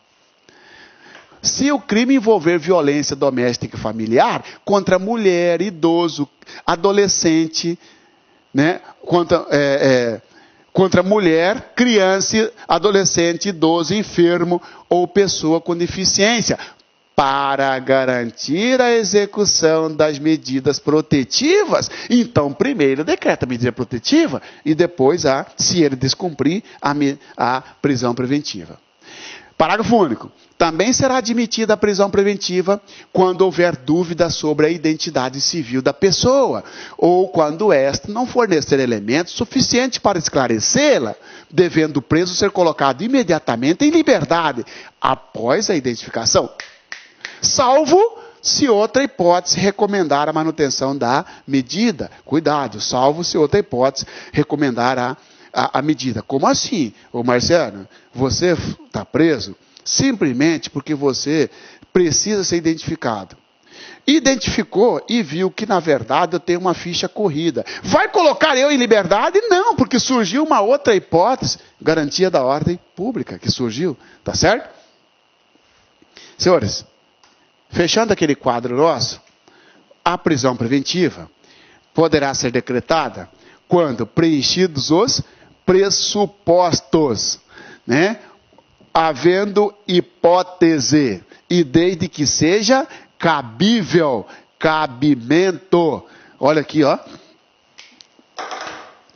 Se o crime envolver violência doméstica e familiar, contra mulher, idoso, adolescente, né, contra mulher, criança, adolescente, idoso, enfermo ou pessoa com deficiência, para garantir a execução das medidas protetivas, então primeiro decreta a medida protetiva e depois, se ele descumprir, a prisão preventiva. Parágrafo único. Também será admitida a prisão preventiva quando houver dúvida sobre a identidade civil da pessoa, ou quando esta não fornecer elementos suficientes para esclarecê-la, devendo o preso ser colocado imediatamente em liberdade após a identificação, salvo se outra hipótese recomendar a manutenção da medida. Cuidado, salvo se outra hipótese recomendar a medida. Como assim, ô Marciano? Você está preso simplesmente porque você precisa ser identificado. Identificou e viu que, na verdade, eu tenho uma ficha corrida. Vai colocar eu em liberdade? Não, porque surgiu uma outra hipótese, garantia da ordem pública que surgiu, tá certo? Senhores, fechando aquele quadro nosso, a prisão preventiva poderá ser decretada quando preenchidos os pressupostos, né? Havendo hipótese e desde que seja cabível, cabimento. Olha aqui, ó.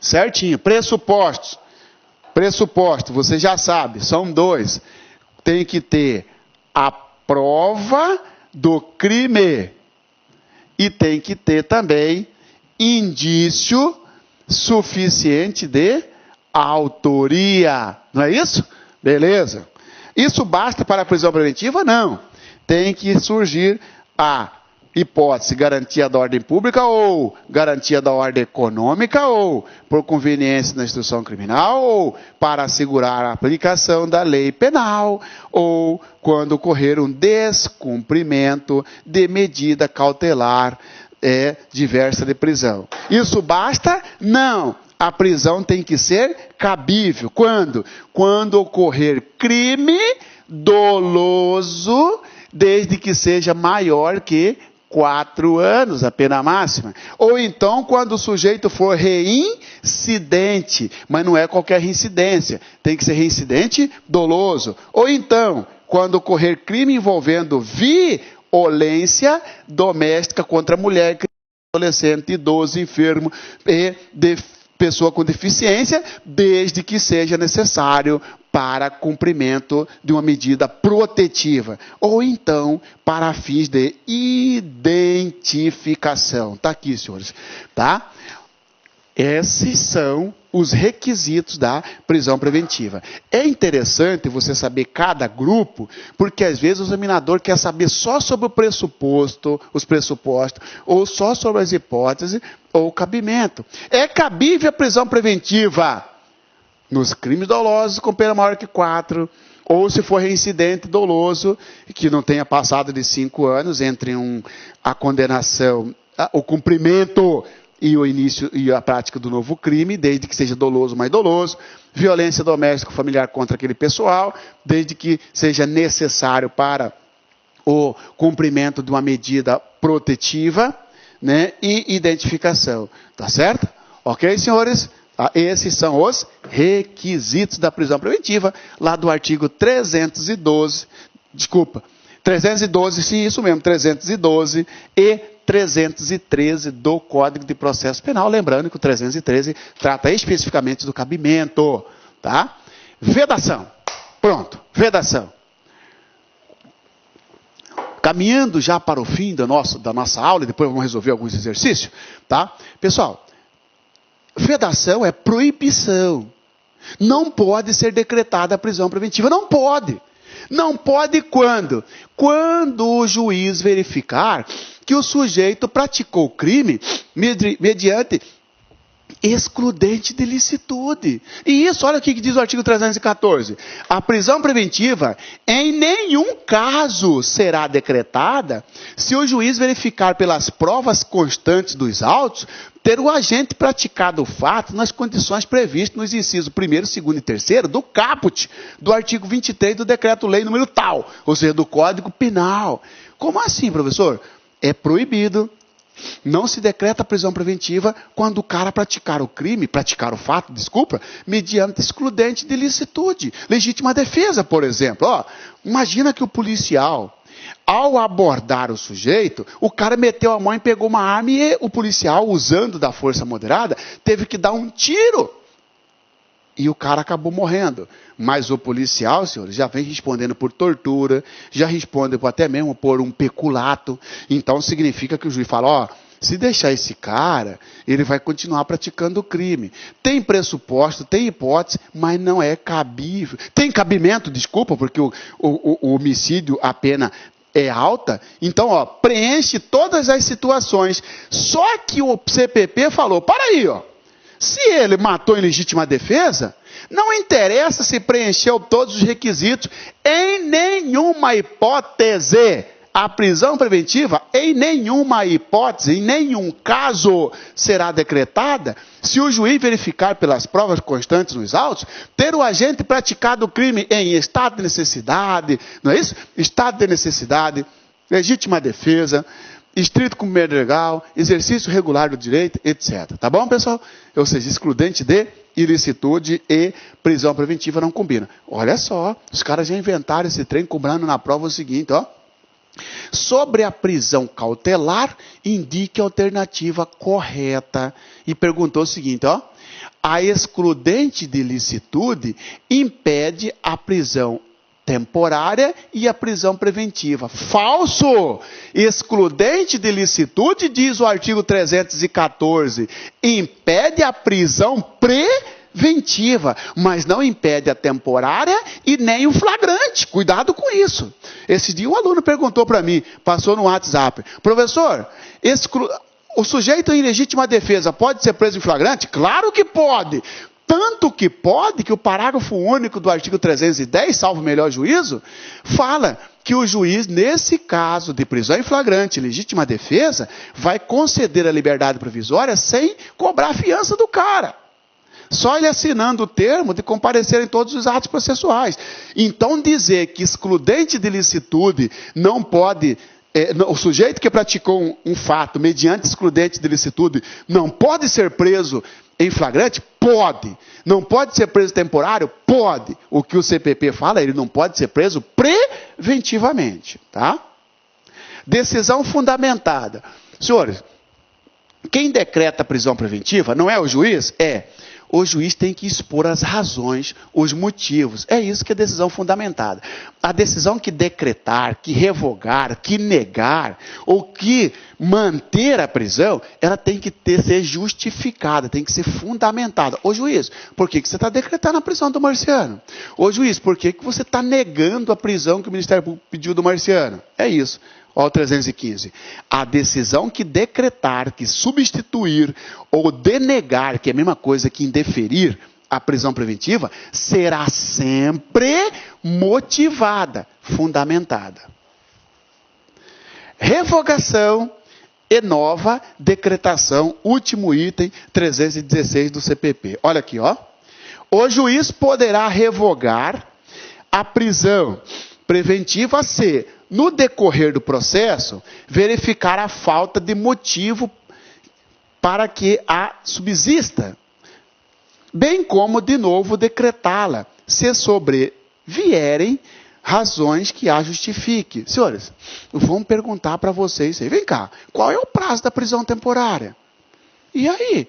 Certinho, pressupostos. Pressuposto, você já sabe, são 2. Tem que ter a prova do crime e tem que ter também indício suficiente de autoria. Não é isso? Beleza. Isso basta para a prisão preventiva? Não. Tem que surgir a hipótese garantia da ordem pública ou garantia da ordem econômica ou por conveniência na instrução criminal ou para assegurar a aplicação da lei penal ou quando ocorrer um descumprimento de medida cautelar diversa de prisão. Isso basta? Não. A prisão tem que ser cabível. Quando? Quando ocorrer crime doloso, desde que seja maior que 4 anos, a pena máxima. Ou então, quando o sujeito for reincidente, mas não é qualquer reincidência, tem que ser reincidente doloso. Ou então, quando ocorrer crime envolvendo violência doméstica contra mulher, adolescente, idoso, enfermo e pessoa com deficiência, desde que seja necessário para cumprimento de uma medida protetiva, ou então para fins de identificação. Está aqui, senhores. Tá? Esses são os requisitos da prisão preventiva. É interessante você saber cada grupo, porque às vezes o examinador quer saber só sobre o pressuposto, os pressupostos, ou só sobre as hipóteses, ou o cabimento. É cabível a prisão preventiva nos crimes dolosos com pena maior que 4, ou se for reincidente doloso, que não tenha passado de 5 anos entre a condenação, o cumprimento e o início e a prática do novo crime, desde que seja doloso, mais doloso, violência doméstica ou familiar contra aquele pessoal, desde que seja necessário para o cumprimento de uma medida protetiva, né, e identificação. Tá certo? Ok, senhores? Esses são os requisitos da prisão preventiva, lá do artigo 312, sim, isso mesmo, 312 e 313 do Código de Processo Penal. Lembrando que o 313 trata especificamente do cabimento. Tá? Vedação. Pronto, vedação. Caminhando já para o fim da nossa aula, e depois vamos resolver alguns exercícios. Tá? Pessoal, vedação é proibição. Não pode ser decretada a prisão preventiva. Não pode. Não pode quando? Quando o juiz verificar que o sujeito praticou o crime mediante excludente de licitude. E isso, olha o que diz o artigo 314. A prisão preventiva em nenhum caso será decretada se o juiz verificar pelas provas constantes dos autos ter o agente praticado o fato nas condições previstas nos incisos 1º, 2º e 3º do caput do artigo 23 do decreto-lei número tal, ou seja, do Código Penal. Como assim, professor? É proibido. Não se decreta a prisão preventiva quando o cara praticar o fato, mediante excludente de licitude. Legítima defesa, por exemplo. Imagina que o policial, ao abordar o sujeito, o cara meteu a mão e pegou uma arma e o policial, usando da força moderada, teve que dar um tiro. E o cara acabou morrendo. Mas o policial, senhores, já vem respondendo por tortura, já responde até mesmo por um peculato. Então significa que o juiz fala, se deixar esse cara, ele vai continuar praticando o crime. Tem pressuposto, tem hipótese, mas não é cabível. Tem cabimento, porque o homicídio, a pena é alta. Então, preenche todas as situações. Só que o CPP falou, para aí, se ele matou em legítima defesa, não interessa se preencheu todos os requisitos, em nenhuma hipótese, a prisão preventiva, em nenhuma hipótese, em nenhum caso, será decretada se o juiz verificar pelas provas constantes nos autos, ter o agente praticado o crime em estado de necessidade, não é isso? Estado de necessidade, legítima defesa, estrito cumprimento legal, exercício regular do direito, etc. Tá bom, pessoal? Ou seja, excludente de ilicitude e prisão preventiva não combina. Olha só, os caras já inventaram esse trem cobrando na prova o seguinte, sobre a prisão cautelar, indique a alternativa correta. E perguntou o seguinte, a excludente de ilicitude impede a prisão temporária e a prisão preventiva. Falso! Excludente de ilicitude, diz o artigo 314, impede a prisão preventiva, mas não impede a temporária e nem o flagrante. Cuidado com isso. Esse dia um aluno perguntou para mim, passou no WhatsApp, professor, o sujeito em legítima defesa pode ser preso em flagrante? Claro que pode. Tanto que pode que o parágrafo único do artigo 310, salvo o melhor juízo, fala que o juiz, nesse caso de prisão em flagrante e legítima defesa, vai conceder a liberdade provisória sem cobrar a fiança do cara. Só ele assinando o termo de comparecer em todos os atos processuais. Então dizer que excludente de licitude não pode... o sujeito que praticou um fato mediante excludente de licitude não pode ser preso em flagrante? Pode. Não pode ser preso temporário? Pode. O que o CPP fala, ele não pode ser preso preventivamente. Tá? Decisão fundamentada. Senhores, quem decreta a prisão preventiva não é o juiz? É. O juiz tem que expor as razões, os motivos. É isso que é decisão fundamentada. A decisão que decretar, que revogar, que negar ou que manter a prisão, ela tem que ser justificada, tem que ser fundamentada. Ô juiz, por que você está decretando a prisão do Marciano? Ô juiz, por que você está negando a prisão que o Ministério Público pediu do Marciano? É isso. Ó, o 315. A decisão que decretar, que substituir ou denegar, que é a mesma coisa que indeferir a prisão preventiva, será sempre motivada, fundamentada. Revogação e nova decretação, último item 316 do CPP. Olha aqui, ó. O juiz poderá revogar a prisão preventiva se, no decorrer do processo, verificar a falta de motivo para que a subsista, bem como, de novo, decretá-la, se sobrevierem razões que a justifique. Senhores, vamos perguntar para vocês, vem cá, qual é o prazo da prisão temporária? E aí?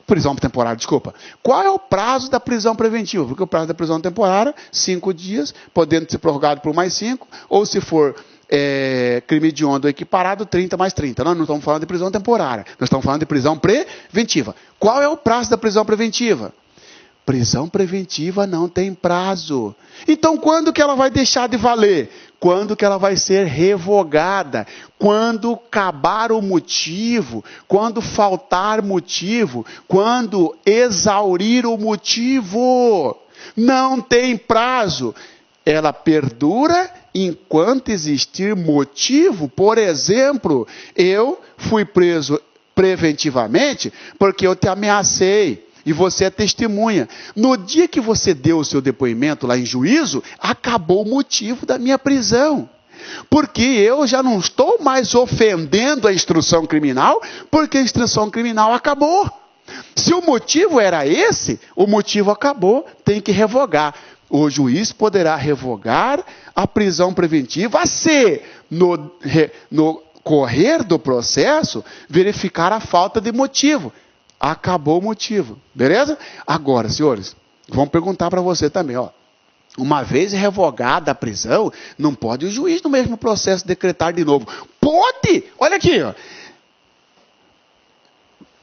Prisão temporária, desculpa. Qual é o prazo da prisão preventiva? Porque o prazo da prisão temporária, 5 dias, podendo ser prorrogado por mais 5, ou se for crime hediondo equiparado, 30 mais 30. Nós não estamos falando de prisão temporária, nós estamos falando de prisão preventiva. Qual é o prazo da prisão preventiva? Prisão preventiva não tem prazo. Então, quando que ela vai deixar de valer? Quando que ela vai ser revogada? Quando acabar o motivo, quando faltar motivo, quando exaurir o motivo. Não tem prazo. Ela perdura enquanto existir motivo. Por exemplo, eu fui preso preventivamente porque eu te ameacei. E você é testemunha. No dia que você deu o seu depoimento lá em juízo, acabou o motivo da minha prisão. Porque eu já não estou mais ofendendo a instrução criminal, porque a instrução criminal acabou. Se o motivo era esse, o motivo acabou, tem que revogar. O juiz poderá revogar a prisão preventiva se, no correr do processo, verificar a falta de motivo. Acabou o motivo, beleza? Agora, senhores, vamos perguntar para você também, ó. Uma vez revogada a prisão, não pode o juiz no mesmo processo decretar de novo. Pode! Olha aqui, ó.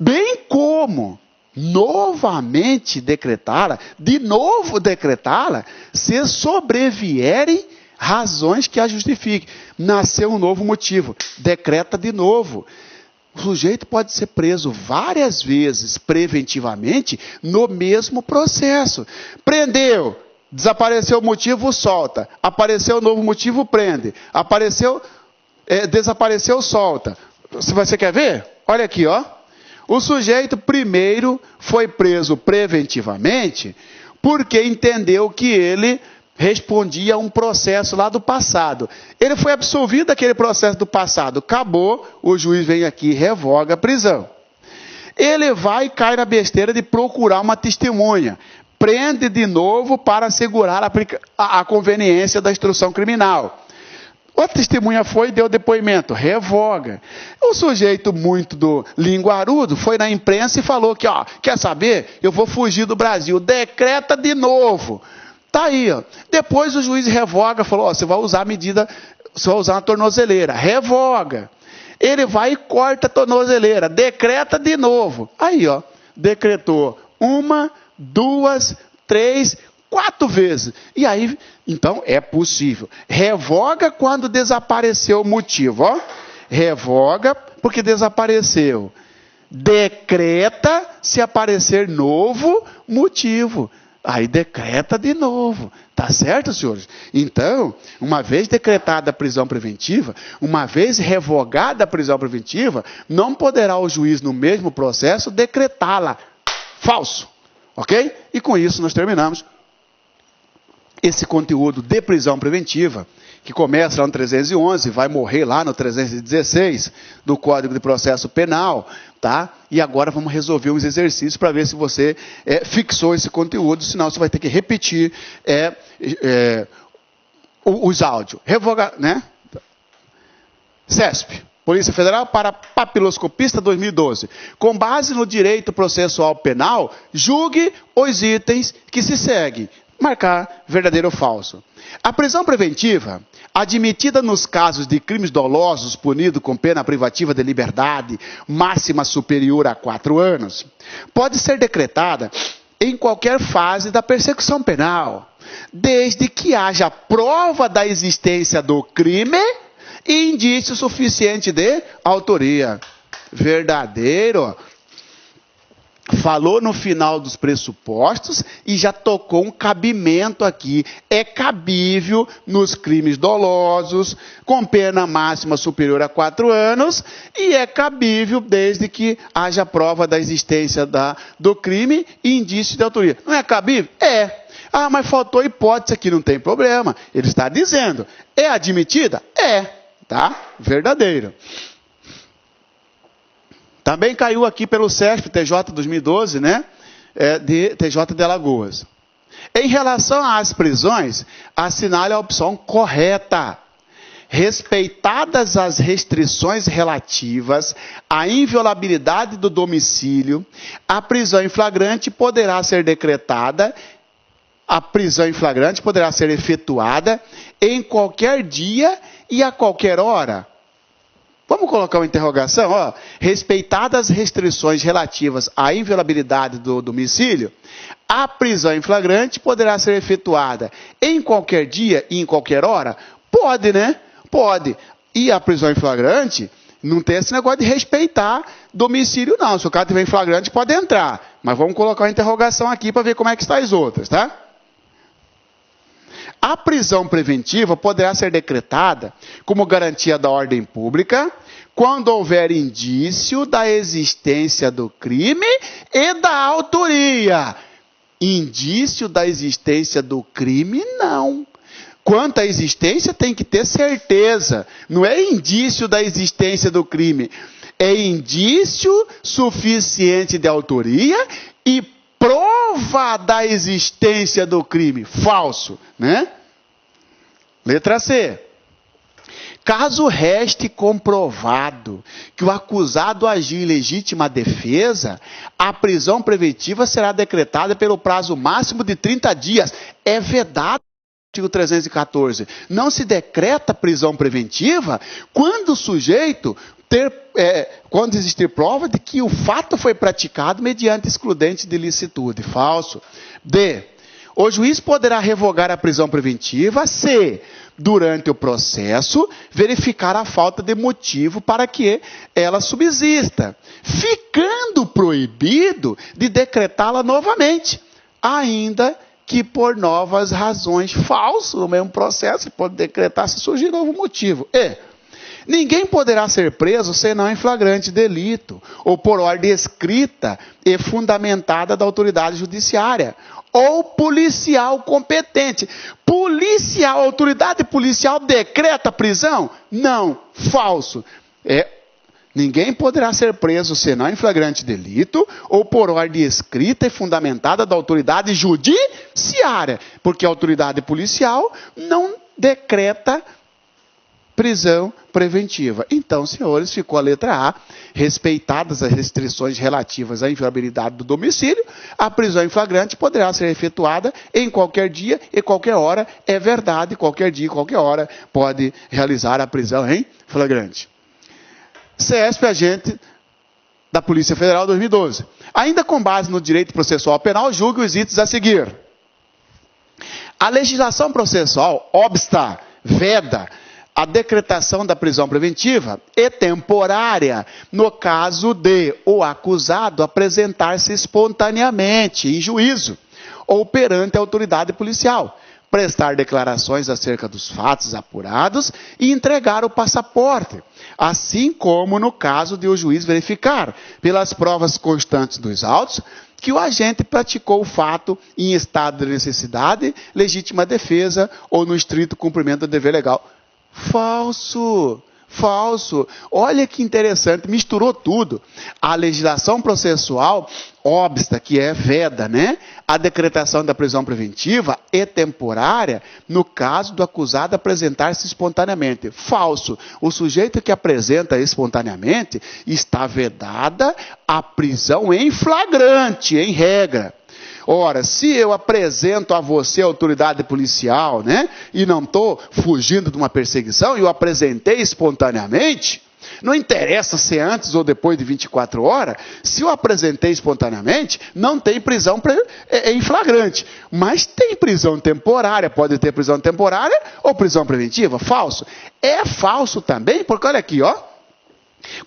Bem como novamente decretá-la, de novo decretá-la, se sobrevierem razões que a justifiquem. Nasceu um novo motivo, decreta de novo. O sujeito pode ser preso várias vezes preventivamente no mesmo processo. Prendeu, desapareceu o motivo, solta. Apareceu um novo motivo, prende. Desapareceu, solta. Você quer ver? Olha aqui, ó. O sujeito primeiro foi preso preventivamente porque entendeu que ele respondia a um processo lá do passado. Ele foi absolvido daquele processo do passado. Acabou, o juiz vem aqui e revoga a prisão. Ele vai e cai na besteira de procurar uma testemunha. Prende de novo para assegurar a conveniência da instrução criminal. A testemunha foi e deu depoimento. Revoga. O sujeito muito linguarudo foi na imprensa e falou que, ó, quer saber? Eu vou fugir do Brasil. Decreta de novo. Está aí, ó. Depois o juiz revoga, falou, ó, você vai usar a medida, você vai usar uma tornozeleira. Revoga. Ele vai e corta a tornozeleira, decreta de novo. Aí, ó, decretou 1, 2, 3, 4 vezes. E aí, então, é possível. Revoga quando desapareceu o motivo, ó. Revoga porque desapareceu. decreta se aparecer novo motivo. Aí decreta de novo. Tá certo, senhores? Então, uma vez decretada a prisão preventiva, uma vez revogada a prisão preventiva, não poderá o juiz, no mesmo processo, decretá-la. Falso. Ok? E com isso nós terminamos esse conteúdo de prisão preventiva, que começa lá no 311, vai morrer lá no 316 do Código de Processo Penal, tá? E agora vamos resolver uns exercícios para ver se você fixou esse conteúdo, senão você vai ter que repetir os áudios. Revogar, né? CESP, Polícia Federal para papiloscopista 2012. Com base no direito processual penal, julgue os itens que se seguem. Marcar verdadeiro ou falso. A prisão preventiva, admitida nos casos de crimes dolosos punidos com pena privativa de liberdade máxima superior a 4 anos, pode ser decretada em qualquer fase da persecução penal, desde que haja prova da existência do crime e indício suficiente de autoria. Verdadeiro. Falou no final dos pressupostos e já tocou um cabimento aqui. É cabível nos crimes dolosos, com pena máxima superior a 4 anos, e é cabível desde que haja prova da existência do crime e indício de autoria. Não é cabível? É. Ah, mas faltou hipótese aqui, não tem problema. Ele está dizendo, é admitida? É. Tá? Verdadeiro. Também caiu aqui pelo CESP, TJ 2012, né? De TJ de Alagoas. Em relação às prisões, assinale a opção correta. Respeitadas as restrições relativas à inviolabilidade do domicílio, a prisão em flagrante poderá ser decretada, a prisão em flagrante poderá ser efetuada em qualquer dia e a qualquer hora. Vamos colocar uma interrogação? Ó. Respeitadas as restrições relativas à inviolabilidade do domicílio, a prisão em flagrante poderá ser efetuada em qualquer dia e em qualquer hora? Pode, né? Pode. E a prisão em flagrante não tem esse negócio de respeitar domicílio, não. Se o cara estiver em flagrante, pode entrar. Mas vamos colocar uma interrogação aqui para ver como é que estão as outras, tá? A prisão preventiva poderá ser decretada como garantia da ordem pública quando houver indício da existência do crime e da autoria. Indício da existência do crime, não. Quanto à existência, tem que ter certeza. Não é indício da existência do crime. É indício suficiente de autoria e prova da existência do crime. Falso, né? Letra C. Caso reste comprovado que o acusado agiu em legítima defesa, a prisão preventiva será decretada pelo prazo máximo de 30 dias. É vedado no artigo 314. Não se decreta prisão preventiva quando o sujeito quando existir prova de que o fato foi praticado mediante excludente de licitude. Falso. D. O juiz poderá revogar a prisão preventiva se, durante o processo, verificar a falta de motivo para que ela subsista, ficando proibido de decretá-la novamente, ainda que por novas razões. Falso. No mesmo processo, pode decretar se surgir novo motivo. E. Ninguém poderá ser preso senão em flagrante delito, ou por ordem escrita e fundamentada da autoridade judiciária, ou policial competente. Policial, autoridade policial decreta prisão? Não, falso. Ninguém poderá ser preso senão em flagrante delito, ou por ordem escrita e fundamentada da autoridade judiciária, porque a autoridade policial não decreta prisão preventiva. Então, senhores, ficou a letra A. Respeitadas as restrições relativas à inviolabilidade do domicílio, a prisão em flagrante poderá ser efetuada em qualquer dia e qualquer hora. É verdade, qualquer dia e qualquer hora pode realizar a prisão em flagrante. CESP, agente da Polícia Federal 2012. Ainda com base no direito processual penal, julgue os itens a seguir. A legislação processual obsta, veda, a decretação da prisão preventiva é temporária no caso de o acusado apresentar-se espontaneamente em juízo ou perante a autoridade policial, prestar declarações acerca dos fatos apurados e entregar o passaporte, assim como no caso de o juiz verificar, pelas provas constantes dos autos, que o agente praticou o fato em estado de necessidade, legítima defesa ou no estrito cumprimento do dever legal. Falso! Falso! Olha que interessante, misturou tudo. A legislação processual obsta, que veda, né? A decretação da prisão preventiva é temporária no caso do acusado apresentar-se espontaneamente. Falso! O sujeito que apresenta espontaneamente está vedada a prisão em flagrante, em regra. Ora, se eu apresento a você a autoridade policial, né, e não estou fugindo de uma perseguição, e eu apresentei espontaneamente, não interessa se é antes ou depois de 24 horas, se eu apresentei espontaneamente, não tem prisão em flagrante. Mas tem prisão temporária, pode ter prisão temporária ou prisão preventiva. Falso. É falso também, porque olha aqui, ó.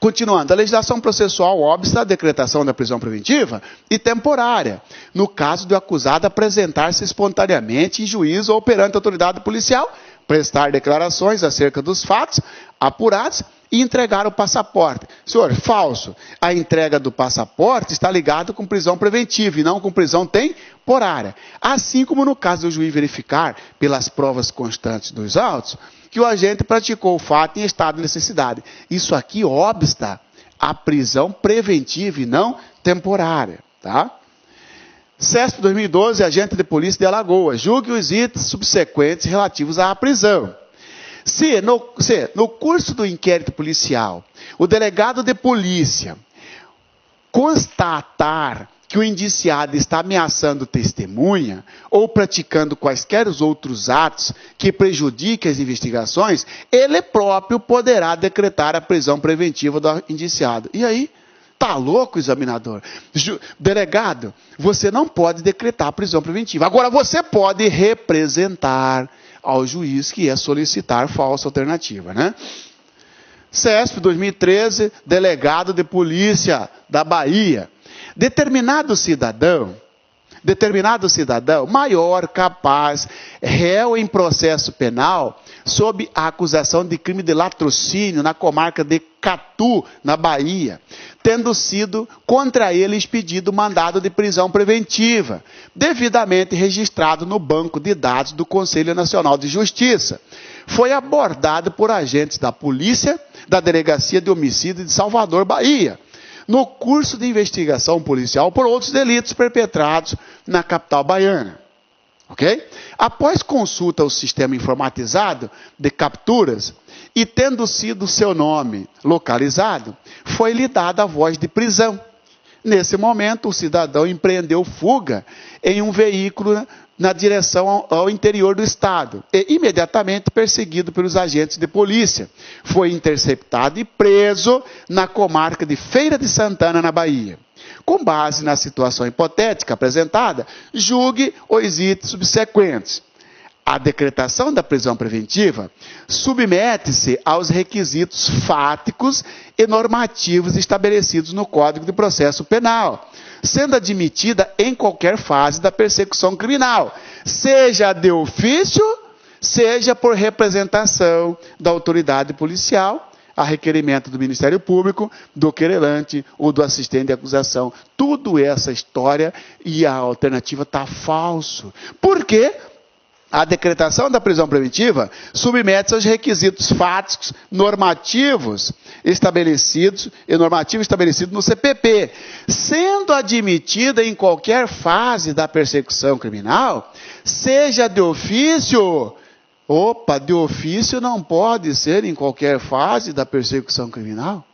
Continuando, a legislação processual obsta a decretação da prisão preventiva e temporária, no caso do acusado apresentar-se espontaneamente em juízo ou perante a autoridade policial, prestar declarações acerca dos fatos apurados e entregar o passaporte. Senhor, falso. A entrega do passaporte está ligada com prisão preventiva e não com prisão temporária. Assim como no caso do juiz verificar, pelas provas constantes dos autos, que o agente praticou o fato em estado de necessidade. Isso aqui obsta a prisão preventiva e não temporária. Tá? CESP 2012, agente de polícia de Alagoas, julgue os itens subsequentes relativos à prisão. Se no curso do inquérito policial, o delegado de polícia constatar que o indiciado está ameaçando testemunha ou praticando quaisquer outros atos que prejudiquem as investigações, ele próprio poderá decretar a prisão preventiva do indiciado. E aí? Tá louco, examinador? Delegado, você não pode decretar a prisão preventiva. Agora, você pode representar ao juiz que é solicitar falsa alternativa, né? CESP 2013, delegado de polícia da Bahia. Determinado cidadão maior, capaz, réu em processo penal, sob a acusação de crime de latrocínio na comarca de Catu, na Bahia, tendo sido contra ele expedido mandado de prisão preventiva, devidamente registrado no banco de dados do Conselho Nacional de Justiça. Foi abordado por agentes da polícia, da Delegacia de Homicídio de Salvador, Bahia, no curso de investigação policial por outros delitos perpetrados na capital baiana. Ok? Após consulta ao sistema informatizado de capturas e tendo sido seu nome localizado, foi-lhe dada a voz de prisão. Nesse momento, o cidadão empreendeu fuga em um veículo na direção ao interior do estado e imediatamente perseguido pelos agentes de polícia. Foi interceptado e preso na comarca de Feira de Santana, na Bahia. Com base na situação hipotética apresentada, julgue os itens subsequentes. A decretação da prisão preventiva submete-se aos requisitos fáticos e normativos estabelecidos no Código de Processo Penal, sendo admitida em qualquer fase da persecução criminal, seja de ofício, seja por representação da autoridade policial, a requerimento do Ministério Público, do querelante ou do assistente de acusação. Tudo essa história e a alternativa está falso. Por quê? A decretação da prisão preventiva submete-se aos requisitos fáticos normativos estabelecidos no CPP, sendo admitida em qualquer fase da persecução criminal, seja de ofício. De ofício não pode ser em qualquer fase da persecução criminal.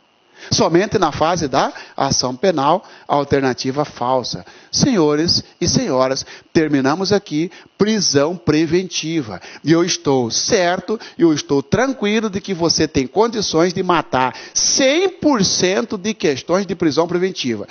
Somente na fase da ação penal, a alternativa falsa. Senhores e senhoras, terminamos aqui prisão preventiva. E eu estou certo, eu estou tranquilo de que você tem condições de matar 100% de questões de prisão preventiva.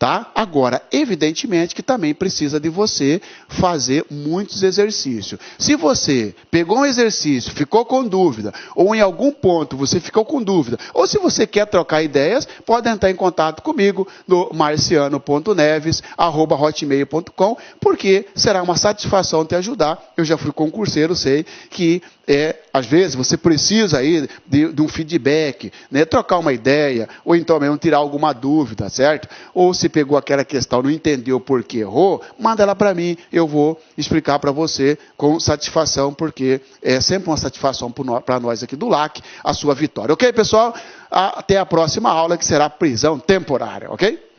Tá? Agora, evidentemente que também precisa de você fazer muitos exercícios. Se você pegou um exercício, ficou com dúvida, ou em algum ponto você ficou com dúvida, ou se você quer trocar ideias, pode entrar em contato comigo no marciano.neves@hotmail.com, porque será uma satisfação te ajudar. Eu já fui concurseiro, sei que às vezes você precisa aí de um feedback, né? Trocar uma ideia, ou então mesmo tirar alguma dúvida, certo? Ou se pegou aquela questão, não entendeu por que errou, manda ela para mim, eu vou explicar para você com satisfação, porque é sempre uma satisfação para nós aqui do LAC, a sua vitória. Ok, pessoal? Até a próxima aula, que será prisão temporária, ok?